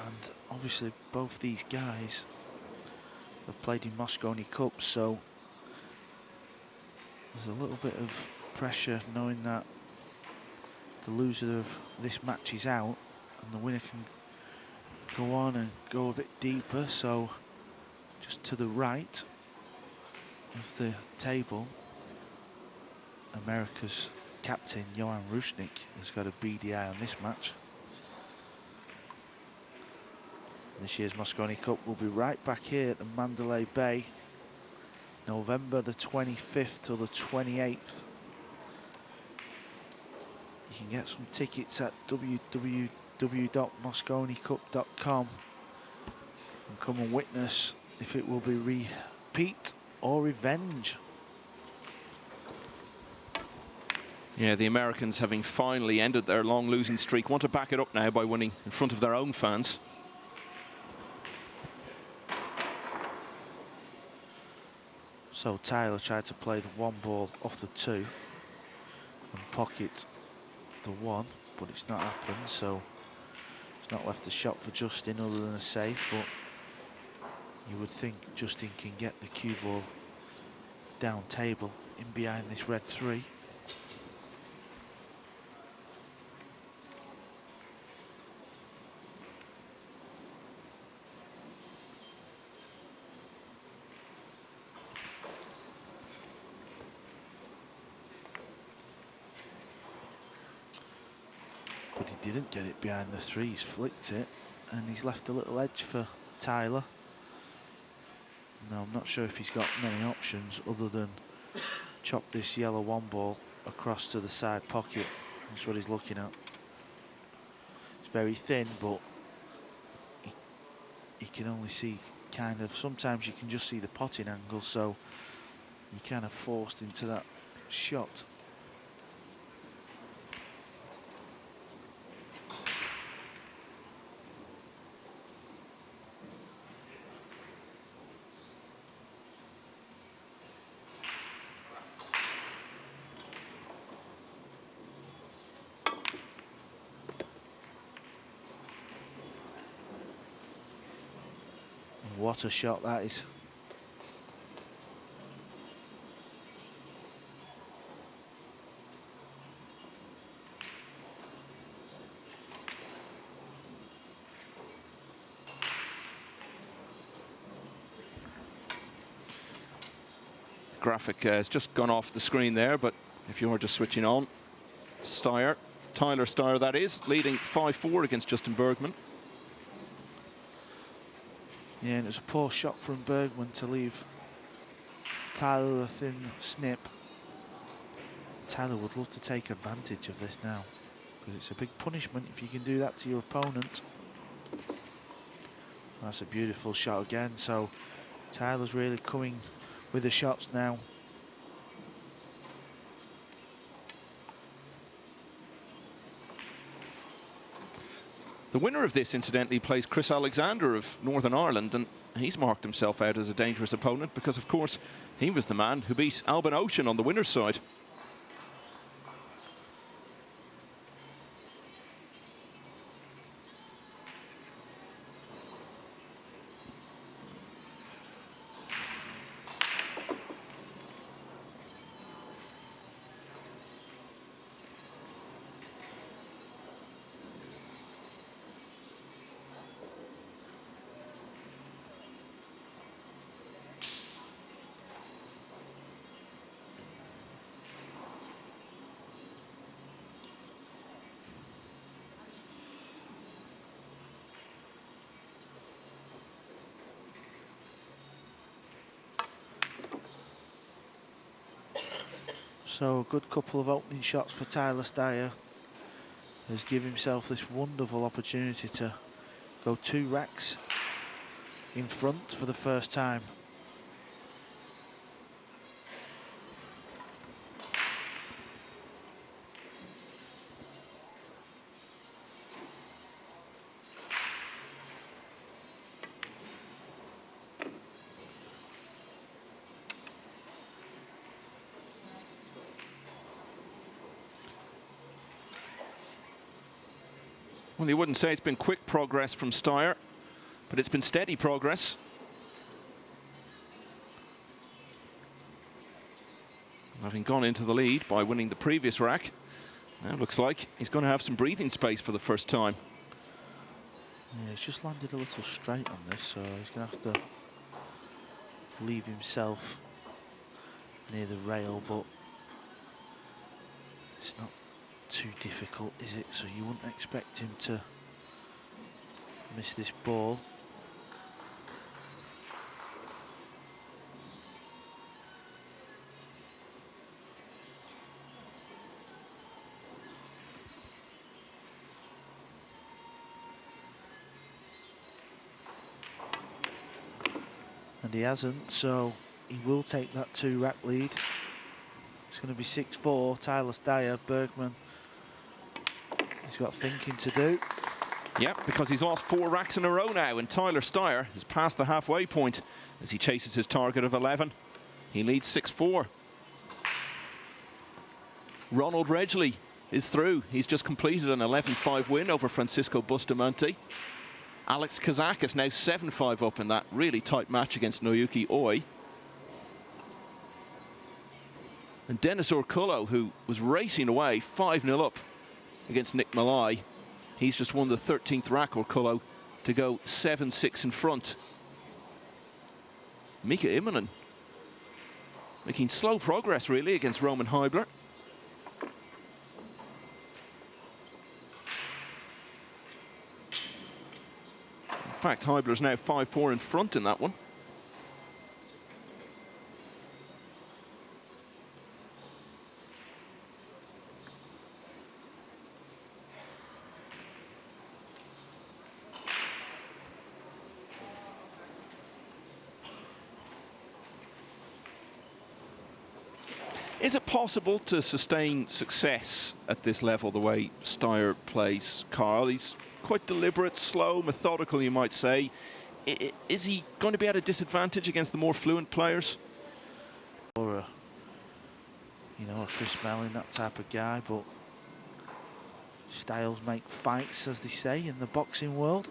and obviously both these guys have played in Mosconi Cup, so there's a little bit of pressure knowing that the loser of this match is out and the winner can go on and go a bit deeper. So just to the right of the table, America's captain Johan Rushnik has got a beady eye on this match. This year's Mosconi Cup will be right back here at the Mandalay Bay, November the 25th till the 28th. You can get some tickets at www.mosconicup.com and come and witness if it will be repeat or revenge. Yeah, the Americans, having finally ended their long losing streak, want to back it up now by winning in front of their own fans. So Tyler tried to play the one ball off the two and pocket the one, but it's not happened, so it's not left a shot for Justin other than a save. But you would think Justin can get the cue ball down table in behind this red three. But he didn't get it behind the three, he's flicked it, and he's left a little edge for Tyler. Now, I'm not sure if he's got many options other than chop this yellow one ball across to the side pocket. That's what he's looking at. It's very thin, but he can only see kind of, sometimes you can just see the potting angle, so you're kind of forced into that shot. What a shot that is. The graphic has just gone off the screen there, but if you're just switching on, Styer, Tyler Styer that is, leading 5-4 against Justin Bergman. Yeah, and it was a poor shot from Bergman to leave Tyler a thin snip. Tyler would love to take advantage of this now, because it's a big punishment if you can do that to your opponent. That's a beautiful shot again, so Tyler's really coming with the shots now. The winner of this, incidentally, plays Chris Alexander of Northern Ireland, and he's marked himself out as a dangerous opponent because, of course, he was the man who beat Albin Ocean on the winner's side. So a good couple of opening shots for Tyler Styer. has given himself this wonderful opportunity to go 2 racks in front for the first time. Well, you wouldn't say it's been quick progress from Styer, but it's been steady progress. Having gone into the lead by winning the previous rack, now it looks like he's going to have some breathing space for the first time. Yeah, he's just landed a little straight on this, so he's going to have to leave himself near the rail, but it's not too difficult, is it? So you wouldn't expect him to miss this ball. And he hasn't, so he will take that 2 rack lead. It's going to be 6-4, Tyler Styer. Bergman, he's got thinking to do. Yep, because he's lost 4 racks in a row now, and Tyler Styer has passed the halfway point as he chases his target of 11. He leads 6-4. Ronald Redgley is through. He's just completed an 11-5 win over Francisco Bustamante. Alex Kazakis now 7-5 up in that really tight match against Noyuki Oi. And Denis Urkullo, who was racing away 5-0 up against Nick Malai, he's just won the 13th rack, Urkullo, to go 7-6 in front. Mika Immonen making slow progress really against Roman Heibler. In fact, Heibler's now 5-4 in front in that one. Is it possible to sustain success at this level the way Styer plays, Carl? He's quite deliberate, slow, methodical, you might say. Is he going to be at a disadvantage against the more fluent players? Or you know, a Chris Melling, that type of guy, but styles make fights, as they say in the boxing world.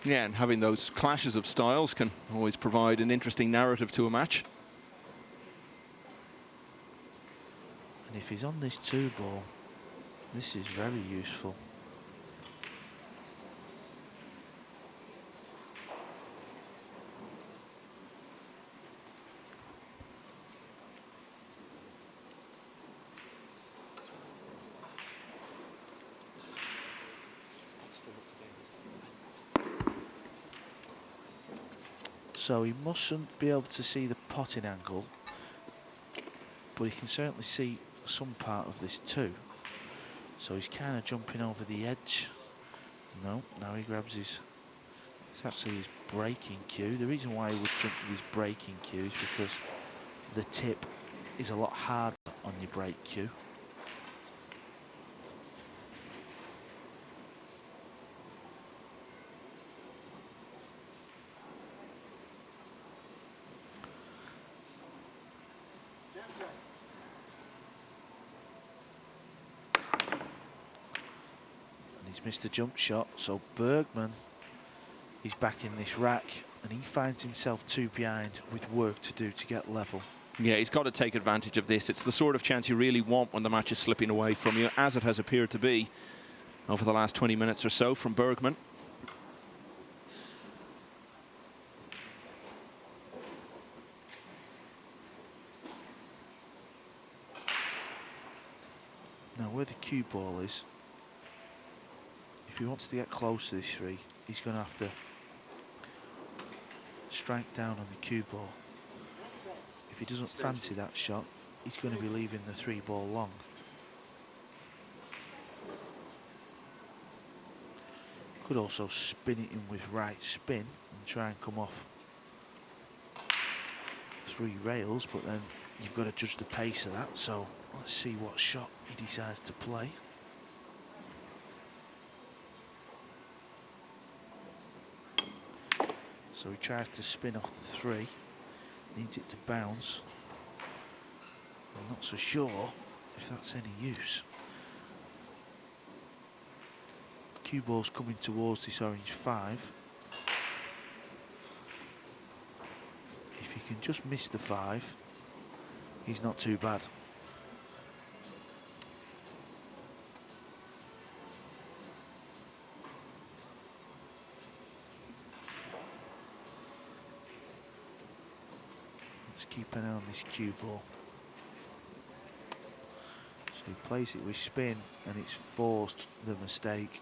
Yeah, and having those clashes of styles can always provide an interesting narrative to a match. And if he's on this 2 ball, this is very useful. So he mustn't be able to see the potting angle, but he can certainly see some part of this too. So he's kind of jumping over the edge. No, now he grabs his, it's actually his braking cue. The reason why he would jump with his braking cue is because the tip is a lot harder on your brake cue. He's missed the jump shot, so Bergman is back in this rack and he finds himself 2 behind with work to do to get level. Yeah, he's got to take advantage of this. It's the sort of chance you really want when the match is slipping away from you, as it has appeared to be over the last 20 minutes or so from Bergman. Now where the cue ball is, if he wants to get close to this 3, he's going to have to strike down on the cue ball. If he doesn't fancy that shot, he's going to be leaving the 3 ball long. Could also spin it in with right spin and try and come off 3 rails, but then you've got to judge the pace of that. So let's see what shot he decides to play. So he tries to spin off the 3, needs it to bounce. I'm not so sure if that's any use. Cue ball's coming towards this orange 5. If he can just miss the 5, he's not too bad. Let's keep an eye on this cue ball. So he plays it with spin and it's forced the mistake.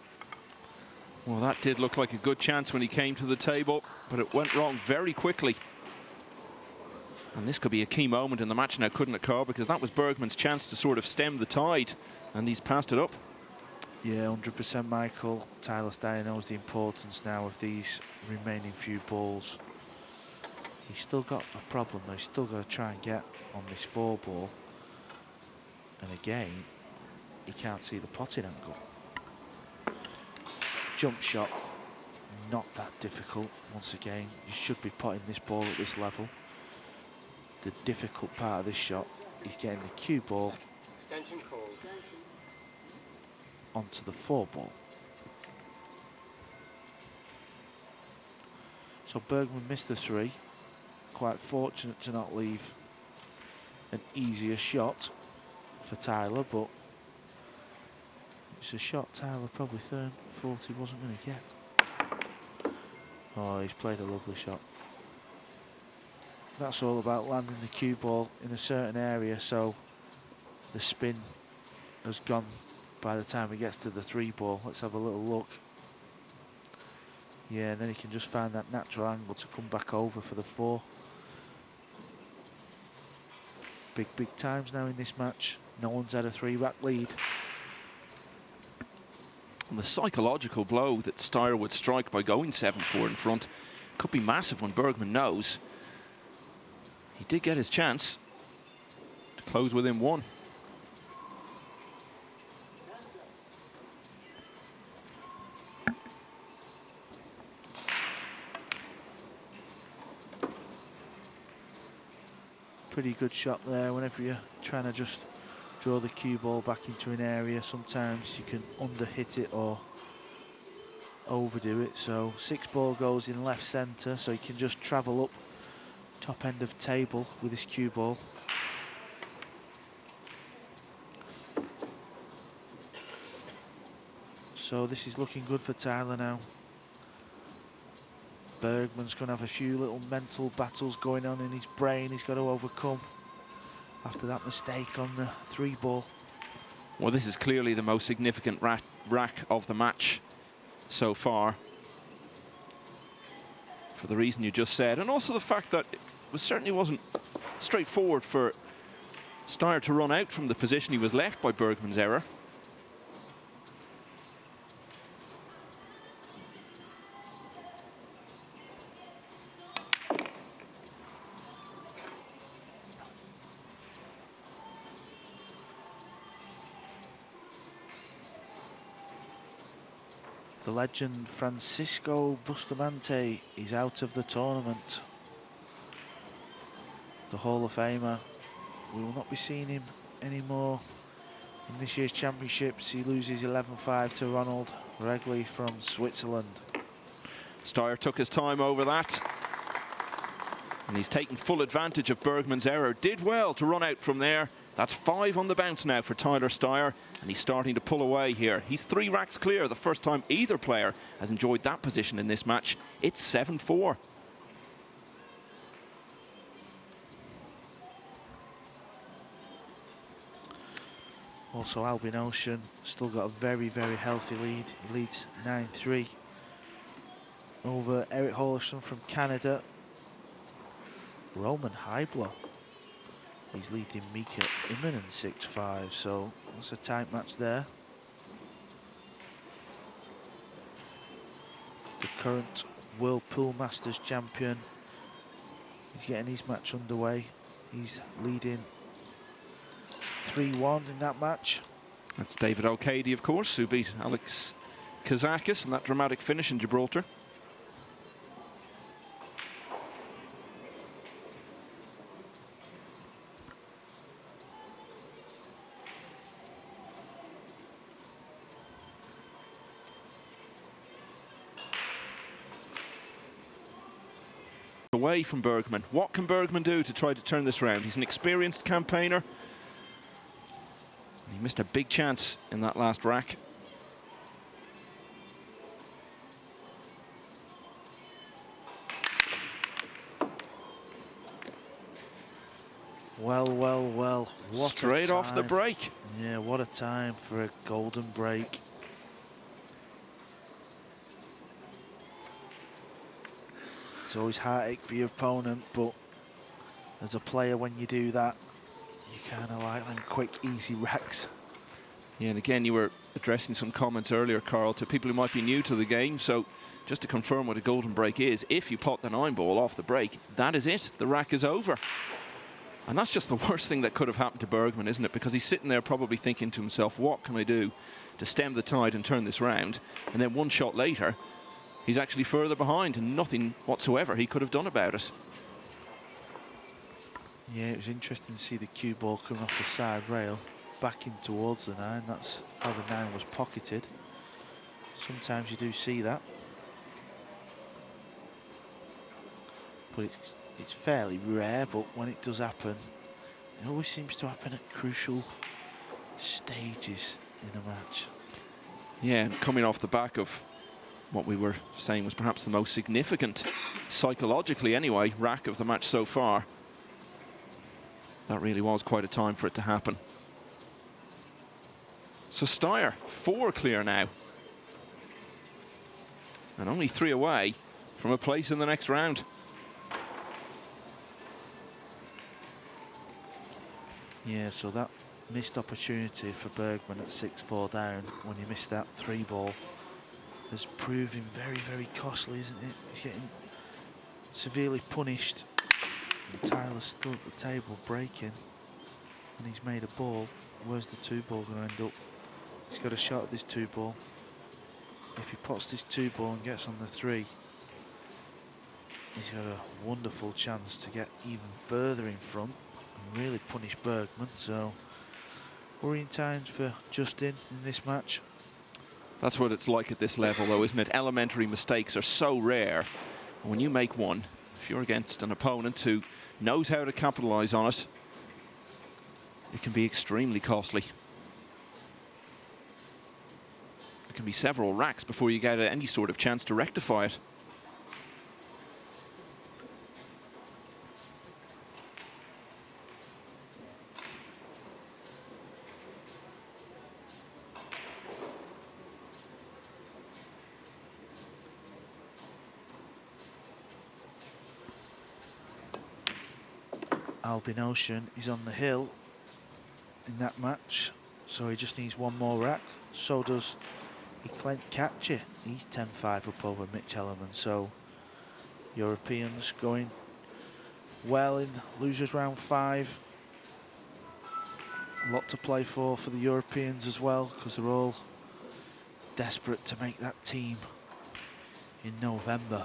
Well, that did look like a good chance when he came to the table, but it went wrong very quickly. And this could be a key moment in the match now, couldn't it, Carl? Because that was Bergman's chance to sort of stem the tide, and he's passed it up. Yeah, 100% Michael. Tyler Styer knows the importance now of these remaining few balls. He's still got a problem though. He's still got to try and get on this 4 ball. And again, he can't see the potting angle. Jump shot, not that difficult. Once again, you should be putting this ball at this level. The difficult part of this shot is getting the cue ball onto the 4 ball. So Bergman missed the 3. Quite fortunate to not leave an easier shot for Tyler, but it's a shot Tyler probably thought he wasn't going to get. Oh, he's played a lovely shot. That's all about landing the cue ball in a certain area, so the spin has gone by the time he gets to the 3 ball. Let's have a little look. Yeah, and then he can just find that natural angle to come back over for the 4. Big times now in this match. No one's had a 3-rack lead. And the psychological blow that Styer would strike by going 7-4 in front could be massive when Bergman knows. He did get his chance to close within 1. Pretty good shot there. Whenever you're trying to just draw the cue ball back into an area, sometimes you can under-hit it or overdo it. So 6 ball goes in left centre, so he can just travel up top end of table with his cue ball. So this is looking good for Tyler now. Bergman's going to have a few little mental battles going on in his brain he's got to overcome after that mistake on the 3 ball. Well, this is clearly the most significant rack of the match so far, for the reason you just said, and also the fact that it certainly wasn't straightforward for Styer to run out from the position he was left by Bergman's error. The legend Francisco Bustamante is out of the tournament. The Hall of Famer. We will not be seeing him anymore in this year's championships. He loses 11-5 to Ronald Regli from Switzerland. Styer took his time over that, and he's taken full advantage of Bergman's error. Did well to run out from there. That's 5 on the bounce now for Tyler Styer, and he's starting to pull away here. He's 3 racks clear, the first time either player has enjoyed that position in this match. It's 7-4. Also, Albin Ocean still got a very, very healthy lead. He leads 9-3 over Eric Holliston from Canada. Roman Heibler, he's leading Mika Immonen 6-5, so that's a tight match there. the current World Pool Masters champion. He's getting his match underway. He's leading 3-1 in that match. That's David Al-Qaedi, of course, who beat Alex Kazakis in that dramatic finish in Gibraltar. Away from Bergman. What can Bergman do to try to turn this round? He's an experienced campaigner. He missed a big chance in that last rack. Well, well, well. What Straight off the break. Yeah, what a time for a golden break. It's always heartache for your opponent, but as a player, when you do that, you kind of like them quick, easy racks. Yeah, and again, you were addressing some comments earlier, Carl, to people who might be new to the game. So just to confirm what a golden break is, if you pot the 9-ball off the break, that is it. The rack is over. And that's just the worst thing that could have happened to Bergman, isn't it? Because he's sitting there probably thinking to himself, what can I do to stem the tide and turn this round? And then one shot later, he's actually further behind and nothing whatsoever he could have done about it. Yeah, it was interesting to see the cue ball coming off the side rail back in towards the 9. That's how the 9 was pocketed. Sometimes you do see that. But it's fairly rare, but when it does happen, it always seems to happen at crucial stages in a match. Yeah, and coming off the back of what we were saying was perhaps the most significant, psychologically anyway, rack of the match so far. That really was quite a time for it to happen. So Styer, 4 clear now. And only 3 away from a place in the next round. Yeah, so that missed opportunity for Bergman at 6-4 down when he missed that 3-ball has proving very, very costly, isn't it? He's getting severely punished. And Tyler's still at the table breaking, and he's made a ball. Where's the 2-ball going to end up? He's got a shot at this 2-ball. If he pots this 2-ball and gets on the 3, he's got a wonderful chance to get even further in front and really punish Bergman. So worrying times for Justin in this match. That's what it's like at this level, though, isn't it? Elementary mistakes are so rare. And when you make one, if you're against an opponent who knows how to capitalize on it, it can be extremely costly. It can be several racks before you get any sort of chance to rectify it. Albin Ocean is on the hill in that match, so he just needs one more rack. So does Clint Catcher. He's 10-5 up over Mitch Ellerman. So Europeans going well in losers round 5. A lot to play for the Europeans as well, because they're all desperate to make that team in November.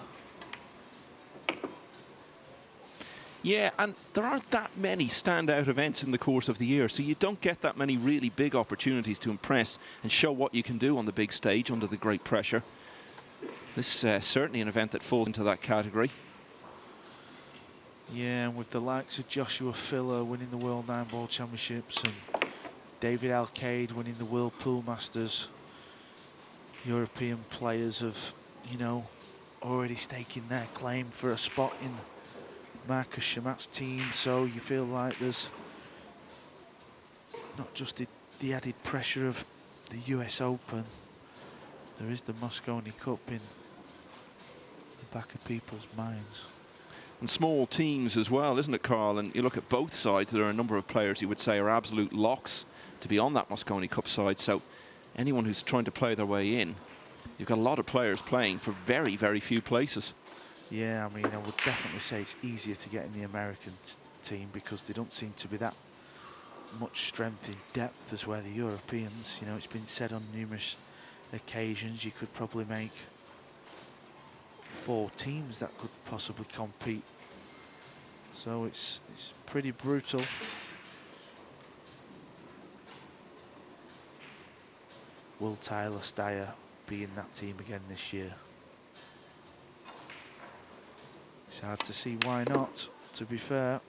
Yeah, and there aren't that many standout events in the course of the year, so you don't get that many really big opportunities to impress and show what you can do on the big stage under the great pressure. This is certainly an event that falls into that category. Yeah, and with the likes of Joshua Filler winning the World 9-Ball Championships and David Al-Qaedi winning the World Pool Masters, European players have, you know, already staking their claim for a spot in Marcus Shamat's team, so you feel like there's not just the added pressure of the US Open, there is the Mosconi Cup in the back of people's minds. And small teams as well, isn't it, Carl? And you look at both sides, there are a number of players you would say are absolute locks to be on that Mosconi Cup side, so anyone who's trying to play their way in you've got a lot of players playing for very, very few places. Yeah, I mean, I would definitely say it's easier to get in the American team because they don't seem to be that much strength in depth as where the Europeans. You know, it's been said on numerous occasions you could probably make 4 teams that could possibly compete. So it's pretty brutal. Will Tyler Styer be in that team again this year? It's hard to see why not, to be fair.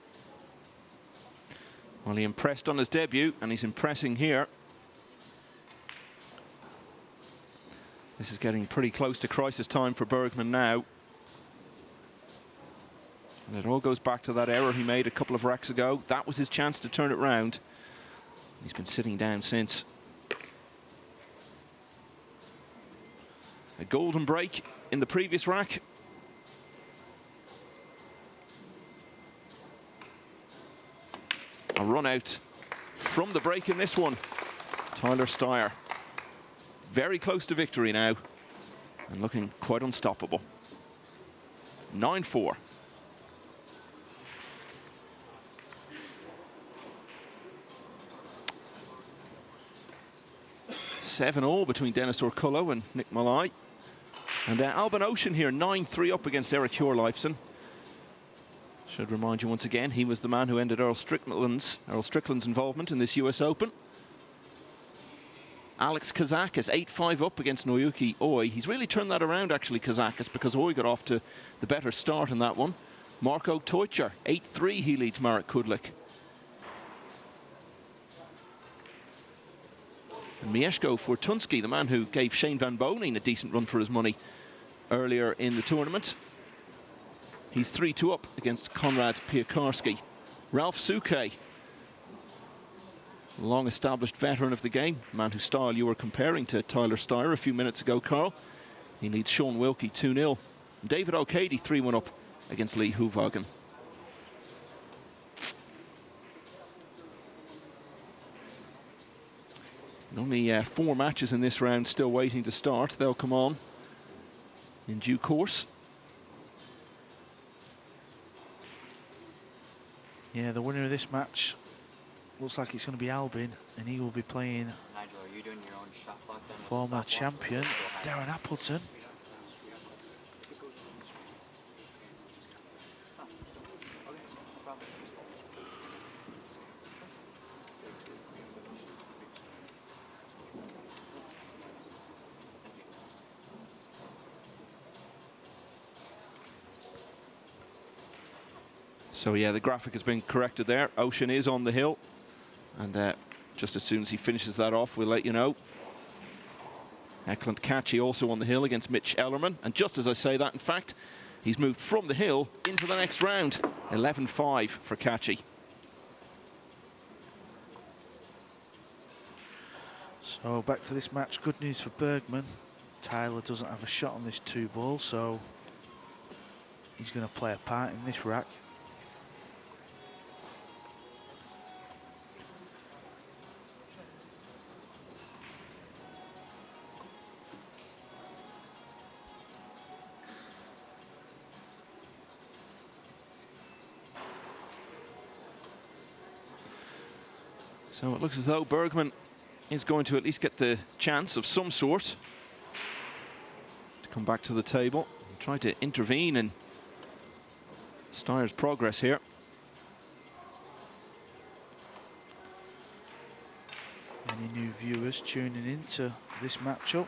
Well, he impressed on his debut, and he's impressing here. This is getting pretty close to crisis time for Bergman now. And it all goes back to that error he made a couple of racks ago. That was his chance to turn it round. He's been sitting down since. A golden break in the previous rack. A run out from the break in this one. Tyler Styer. Very close to victory now and looking quite unstoppable. 9-4. Seven all between Dennis Orcullo and Nick Malai. And Alban Ocean here, 9-3 up against Eric Hjorleifsen. Should remind you once again, he was the man who ended Earl Strickland's involvement in this US Open. Alex Kazakis, 8-5 up against Noyuki Oi. He's really turned that around, actually, Kazakis, because Oi got off to the better start in that one. Marco Teucher, 8-3, he leads Marek Kudlik. And Mieszko Fortunski, the man who gave Shane Van Boening a decent run for his money earlier in the tournament. He's 3-2 up against Konrad Piekarski. Ralph Suke, long-established veteran of the game, man whose style you were comparing to Tyler Styer a few minutes ago, Carl. He leads Sean Wilkie 2-0. David O'Cady 3-1 up against Lee Hoevagen. And only 4 matches in this round still waiting to start. They'll come on in due course. Yeah, the winner of this match looks like it's going to be Albin, and he will be playing Nigel, are you doing your own shot clock then? former champion Darren Appleton. So yeah, the graphic has been corrected there. Ocean is on the hill, and just as soon as he finishes that off, we'll let you know. Eklund Kachi also on the hill against Mitch Ellerman, and just as I say that, in fact, he's moved from the hill into the next round. 11-5 for Kachi. So back to this match. Good news for Bergman. Tyler doesn't have a shot on this 2-ball, so he's going to play a part in this rack. So it looks as though Bergman is going to at least get the chance of some sort to come back to the table and try to intervene in Steyer's progress here. Any new viewers tuning into this matchup?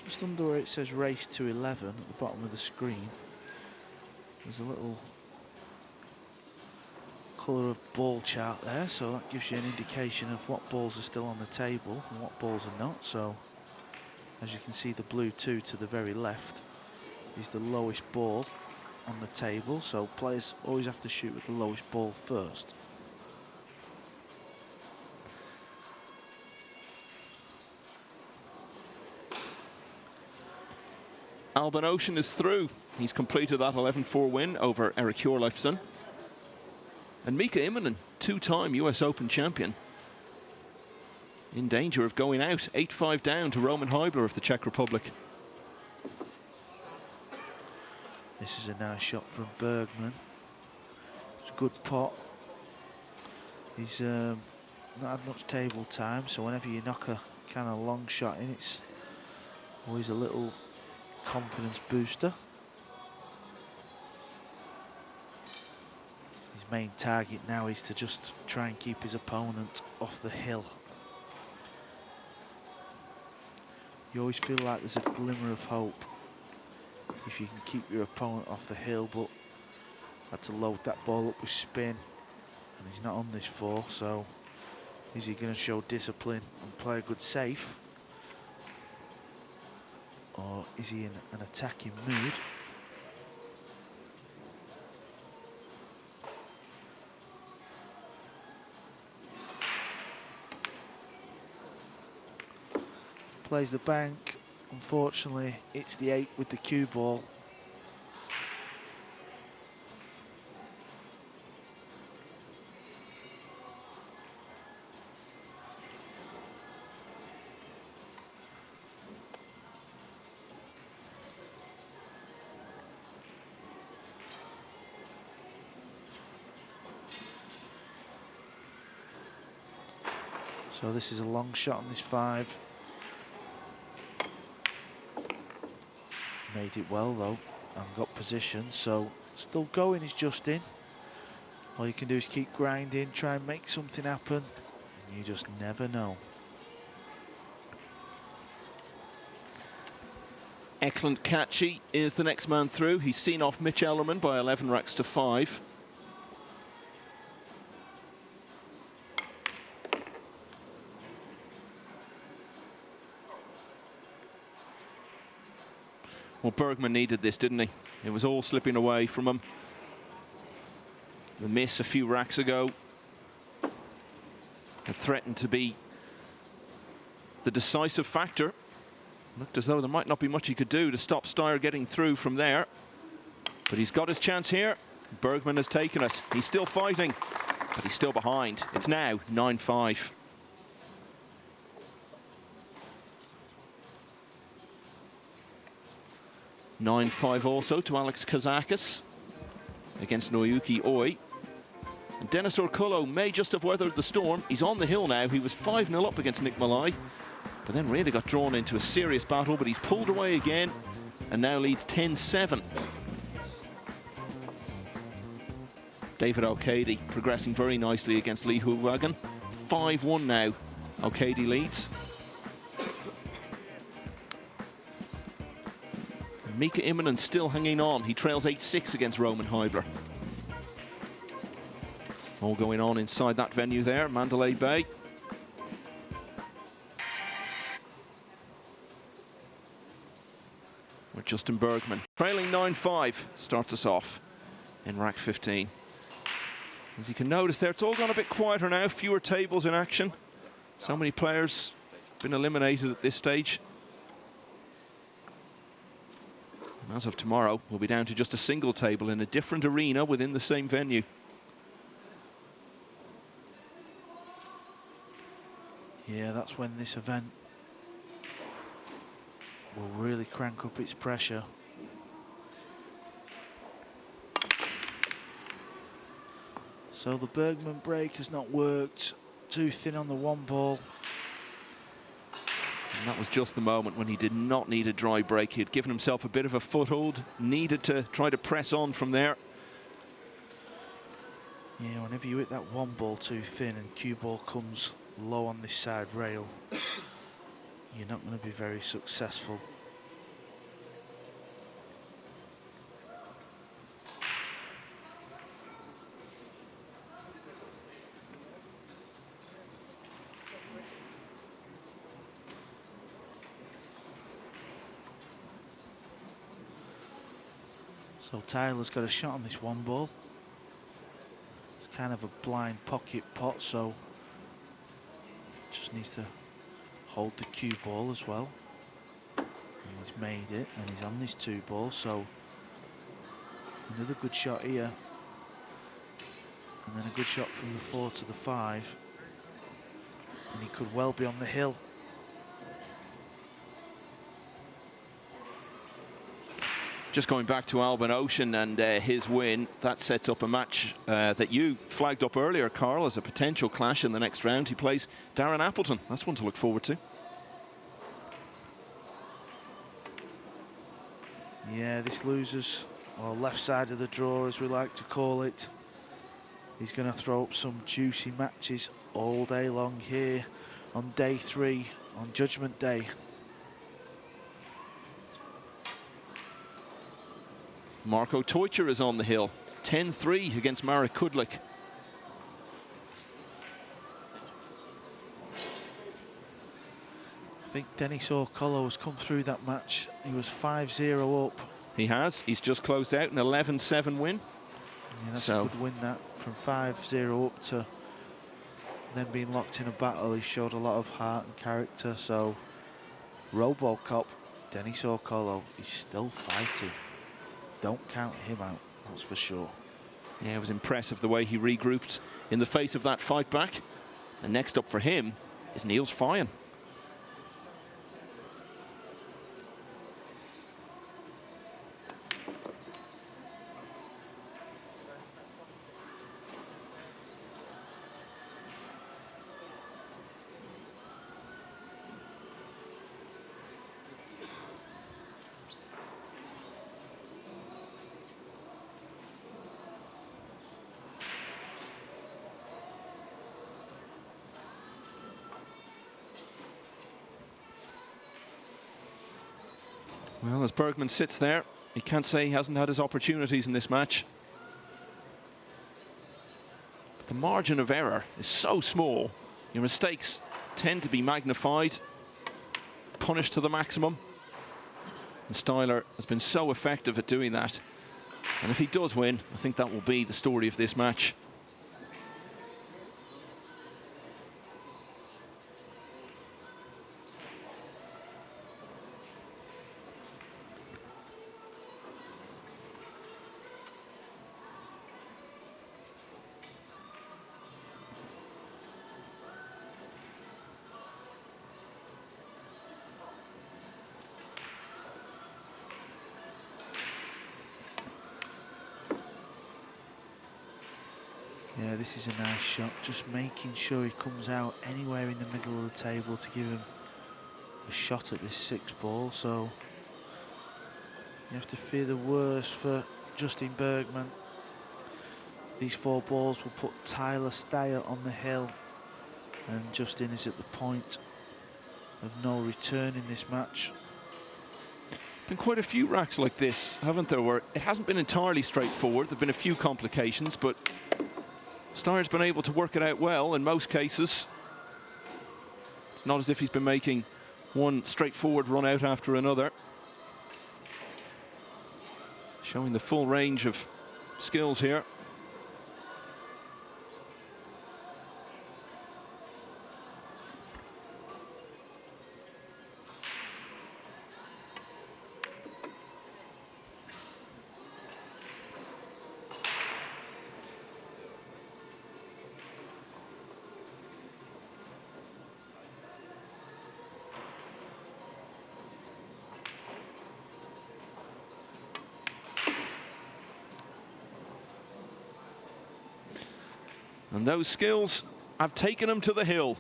Just under where it says race to 11 at the bottom of the screen, there's a little colour of ball chart there, so that gives you an indication of what balls are still on the table and what balls are not. So as you can see, the blue 2 to the very left is the lowest ball on the table, so players always have to shoot with the lowest ball first. Alban Ocean is through. He's completed that 11-4 win over Eric Hjorleifsen. And Mika Immonen, 2-time US Open champion, in danger of going out. 8-5 down to Roman Heibler of the Czech Republic. This is a nice shot from Bergman. It's a good pot. He's not had much table time, so whenever you knock a kind of long shot in, it's always a little confidence booster. His main target now is to just try and keep his opponent off the hill. You always feel like there's a glimmer of hope if you can keep your opponent off the hill, but had to load that ball up with spin, and he's not on this 4, so is he going to show discipline and play a good safe, or is he in an attacking mood? Plays the bank. Unfortunately, it's the 8 with the cue ball. So this is a long shot on this 5. Made it well though, and got position, so still going is just in. All you can do is keep grinding, try and make something happen, and you just never know. Eklund Kachi is the next man through. He's seen off Mitch Ellerman by 11 racks to 5. Well, Bergman needed this, didn't he? It was all slipping away from him. The miss a few racks ago had threatened to be the decisive factor. Looked as though there might not be much he could do to stop Styer getting through from there. But he's got his chance here. Bergman has taken it. He's still fighting, but he's still behind. It's now 9-5. (9-5) also to Alex Kazakis against Noyuki Oi. And Denis Orkullo may just have weathered the storm. He's on the hill now. He was 5-0 up against Nick Malai, but then really got drawn into a serious battle, but he's pulled away again and now leads 10-7. David O'Cady progressing very nicely against Lee Hoogwagen. 5-1 now. O'Cady leads. Mika Immonen still hanging on. He trails 8-6 against Roman Heibler. All going on inside that venue there, Mandalay Bay. Where Justin Bergman, trailing 9-5, starts us off in rack 15. As you can notice there, it's all gone a bit quieter now, fewer tables in action. So many players been eliminated at this stage. And as of tomorrow, we'll be down to just a single table in a different arena within the same venue. Yeah, that's when this event will really crank up its pressure. So the Bergman break has not worked. Too thin on the 1 ball. And that was just the moment when he did not need a dry break. He had given himself a bit of a foothold, needed to try to press on from there. Yeah, whenever you hit that 1 ball too thin and cue ball comes low on this side rail, you're not going to be very successful. So Tyler's got a shot on this 1 ball. It's kind of a blind pocket pot, so just needs to hold the cue ball as well. And he's made it, and he's on this 2 ball, so another good shot here. And then a good shot from the 4 to the 5. and he could well be on the hill. Just going back to Alban Ocean and his win, that sets up a match that you flagged up earlier, Carl, as a potential clash in the next round. He plays Darren Appleton. That's one to look forward to. Yeah, this losers, or left side of the draw as we like to call it, he's going to throw up some juicy matches all day long here on day 3, on Judgment Day. Marco Teucher is on the hill, 10-3 against Marek Kudlik. I think Denis O'Connor has come through that match. He was 5-0 up. He has. He's just closed out an 11-7 win. Yeah, that's a good win, that. From 5-0 up to then being locked in a battle, he showed a lot of heart and character. So, Robocop, Denis O'Connor, is still fighting. Don't count him out, that's for sure. Yeah, it was impressive the way he regrouped in the face of that fight back. And next up for him is Niels Fyen. Well, as Bergman sits there, he can't say he hasn't had his opportunities in this match. But the margin of error is so small. Your mistakes tend to be magnified, punished to the maximum. And Styer has been so effective at doing that. And if he does win, I think that will be the story of this match. Yeah, this is a nice shot, just making sure he comes out anywhere in the middle of the table to give him a shot at this 6 ball. So you have to fear the worst for Justin Bergman. These 4 balls will put Tyler Styer on the hill, and Justin is at the point of no return in this match. Been quite a few racks like this, haven't there, where it hasn't been entirely straightforward. There've been a few complications, but Steyer's been able to work it out well in most cases. It's not as if he's been making one straightforward run out after another. Showing the full range of skills here. And those skills have taken him to the hill.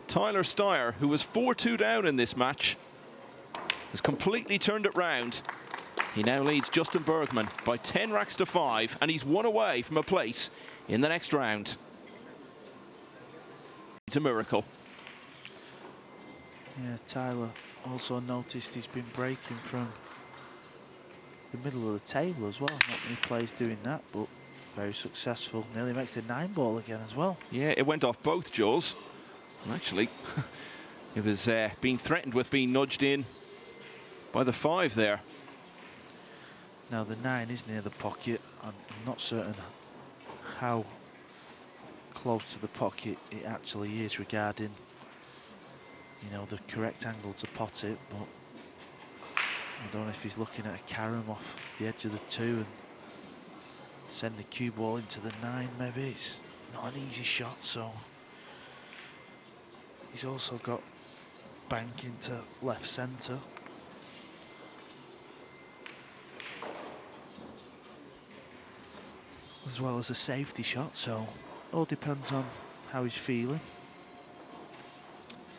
Tyler Styer, who was 4-2 down in this match, has completely turned it round. He now leads Justin Bergman by 10 racks to 5, and he's 1 away from a place in the next round. It's a miracle. Yeah, Tyler also noticed he's been breaking from the middle of the table as well. Not many players doing that, but very successful. Nearly makes the 9 ball again as well. Yeah, it went off both jaws. And actually, it was being threatened with being nudged in by the 5 there. Now the 9 is near the pocket. I'm not certain how close to the pocket it actually is regarding, you know, the correct angle to pot it, but I don't know if he's looking at a carom off the edge of the 2 and send the cue ball into the 9. Maybe it's not an easy shot, so he's also got bank into left centre. As well as a safety shot, so all depends on how he's feeling.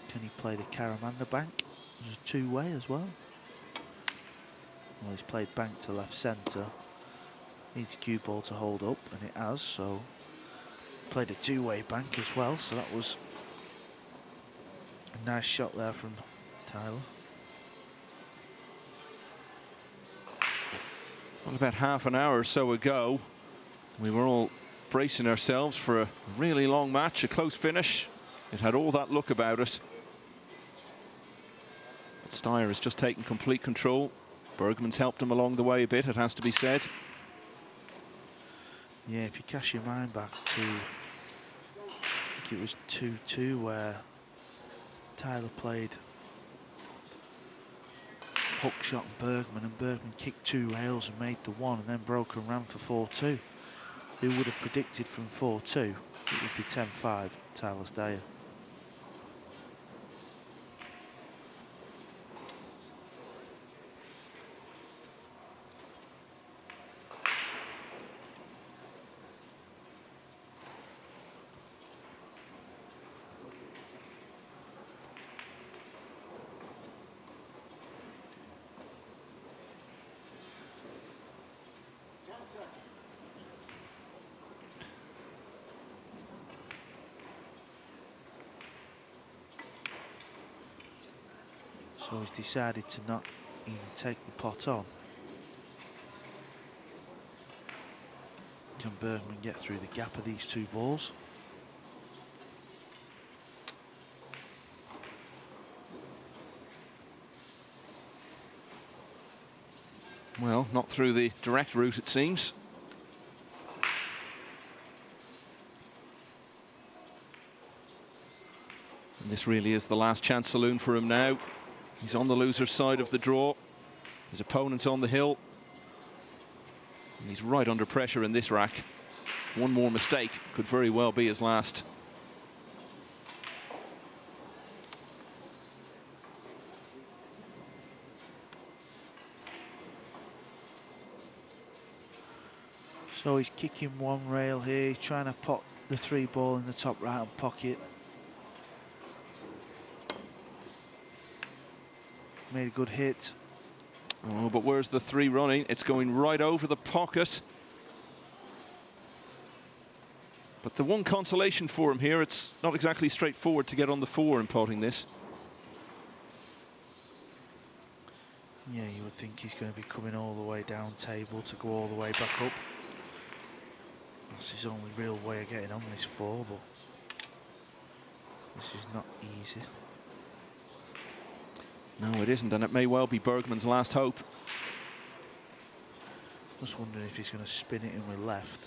Can he play the carom and the bank? There's a two-way as well. Well, he's played bank to left centre. Needs cue ball to hold up, and it has, so played a two-way bank as well, so that was a nice shot there from Tyler. Well, about half an hour or so ago, we were all bracing ourselves for a really long match, a close finish. It had all that look about it. But Styer has just taken complete control. Bergman's helped him along the way a bit, it has to be said. Yeah, if you cast your mind back to, I think it was 2-2 where Tyler played hook shot and Bergman kicked 2 rails and made the 1 and then broke and ran for 4-2. Who would have predicted from 4-2 it would be 10-5 Tyler Styer. So he's decided to not even take the pot on. Can Bergman get through the gap of these 2 balls? Well, not through the direct route, it seems. And this really is the last chance saloon for him now. He's on the loser's side of the draw. His opponent's on the hill. And he's right under pressure in this rack. One more mistake could very well be his last. So he's kicking 1 rail here, he's trying to pot the 3 ball in the top right hand pocket. Made a good hit. Oh, but where's the 3 running? It's going right over the pocket. But the one consolation for him here, it's not exactly straightforward to get on the 4 in potting this. Yeah, you would think he's going to be coming all the way down table to go all the way back up. That's his only real way of getting on this 4, but this is not easy. No, it isn't, and it may well be Bergman's last hope. Just wondering if he's going to spin it in with left.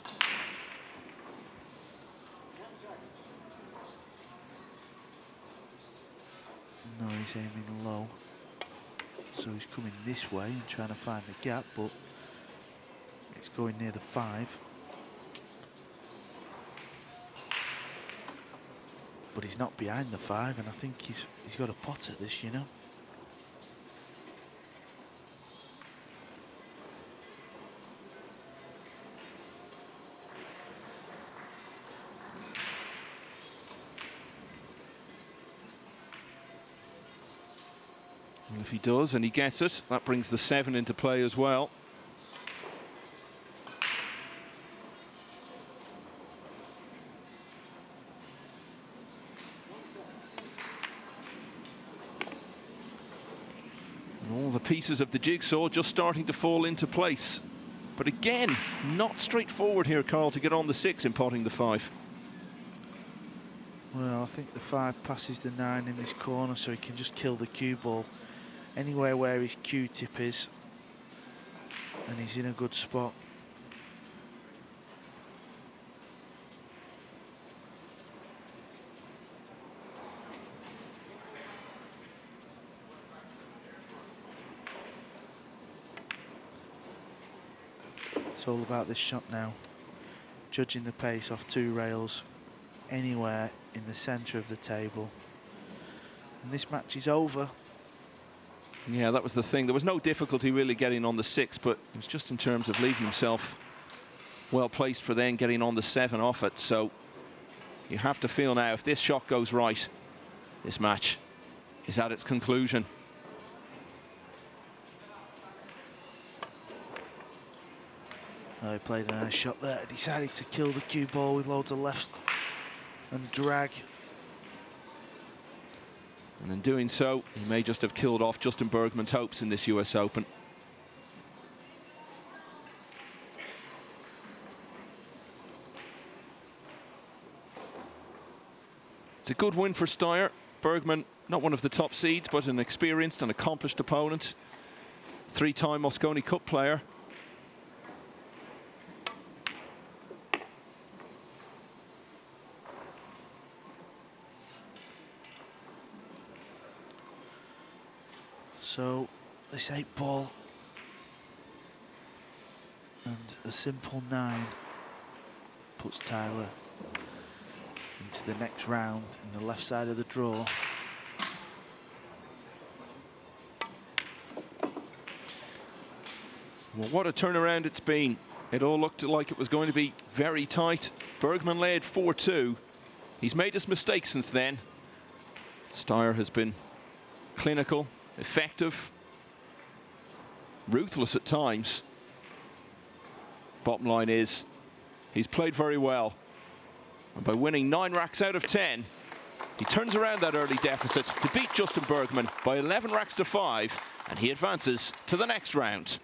No, he's aiming low. So he's coming this way and trying to find the gap, but it's going near the 5. But he's not behind the 5, and I think he's got a pot at this, you know. Well, if he does and he gets it, that brings the 7 into play as well. And all the pieces of the jigsaw just starting to fall into place. But again, not straightforward here, Carl, to get on the 6 in potting the 5. Well, I think the 5 passes the 9 in this corner, so he can just kill the cue ball anywhere where his cue tip is, and he's in a good spot. It's all about this shot now. Judging the pace off 2 rails anywhere in the centre of the table. And this match is over. Yeah, that was the thing. There was no difficulty really getting on the 6, but it was just in terms of leaving himself well placed for then getting on the 7 off it. So you have to feel now, if this shot goes right, this match is at its conclusion. Oh, he played a nice shot there. Decided to kill the cue ball with loads of left and drag. And in doing so, he may just have killed off Justin Bergman's hopes in this US Open. It's a good win for Styer. Bergman, not one of the top seeds, but an experienced and accomplished opponent. 3-time Mosconi Cup player. So this 8 ball and a simple 9 puts Tyler into the next round in the left side of the draw. Well, what a turnaround it's been. It all looked like it was going to be very tight. Bergman led 4-2. He's made his mistakes since then. Styer has been clinical, effective, ruthless at times. Bottom line is, he's played very well. And by winning 9 racks out of 10, he turns around that early deficit to beat Justin Bergman by 11 racks to 5, and he advances to the next round.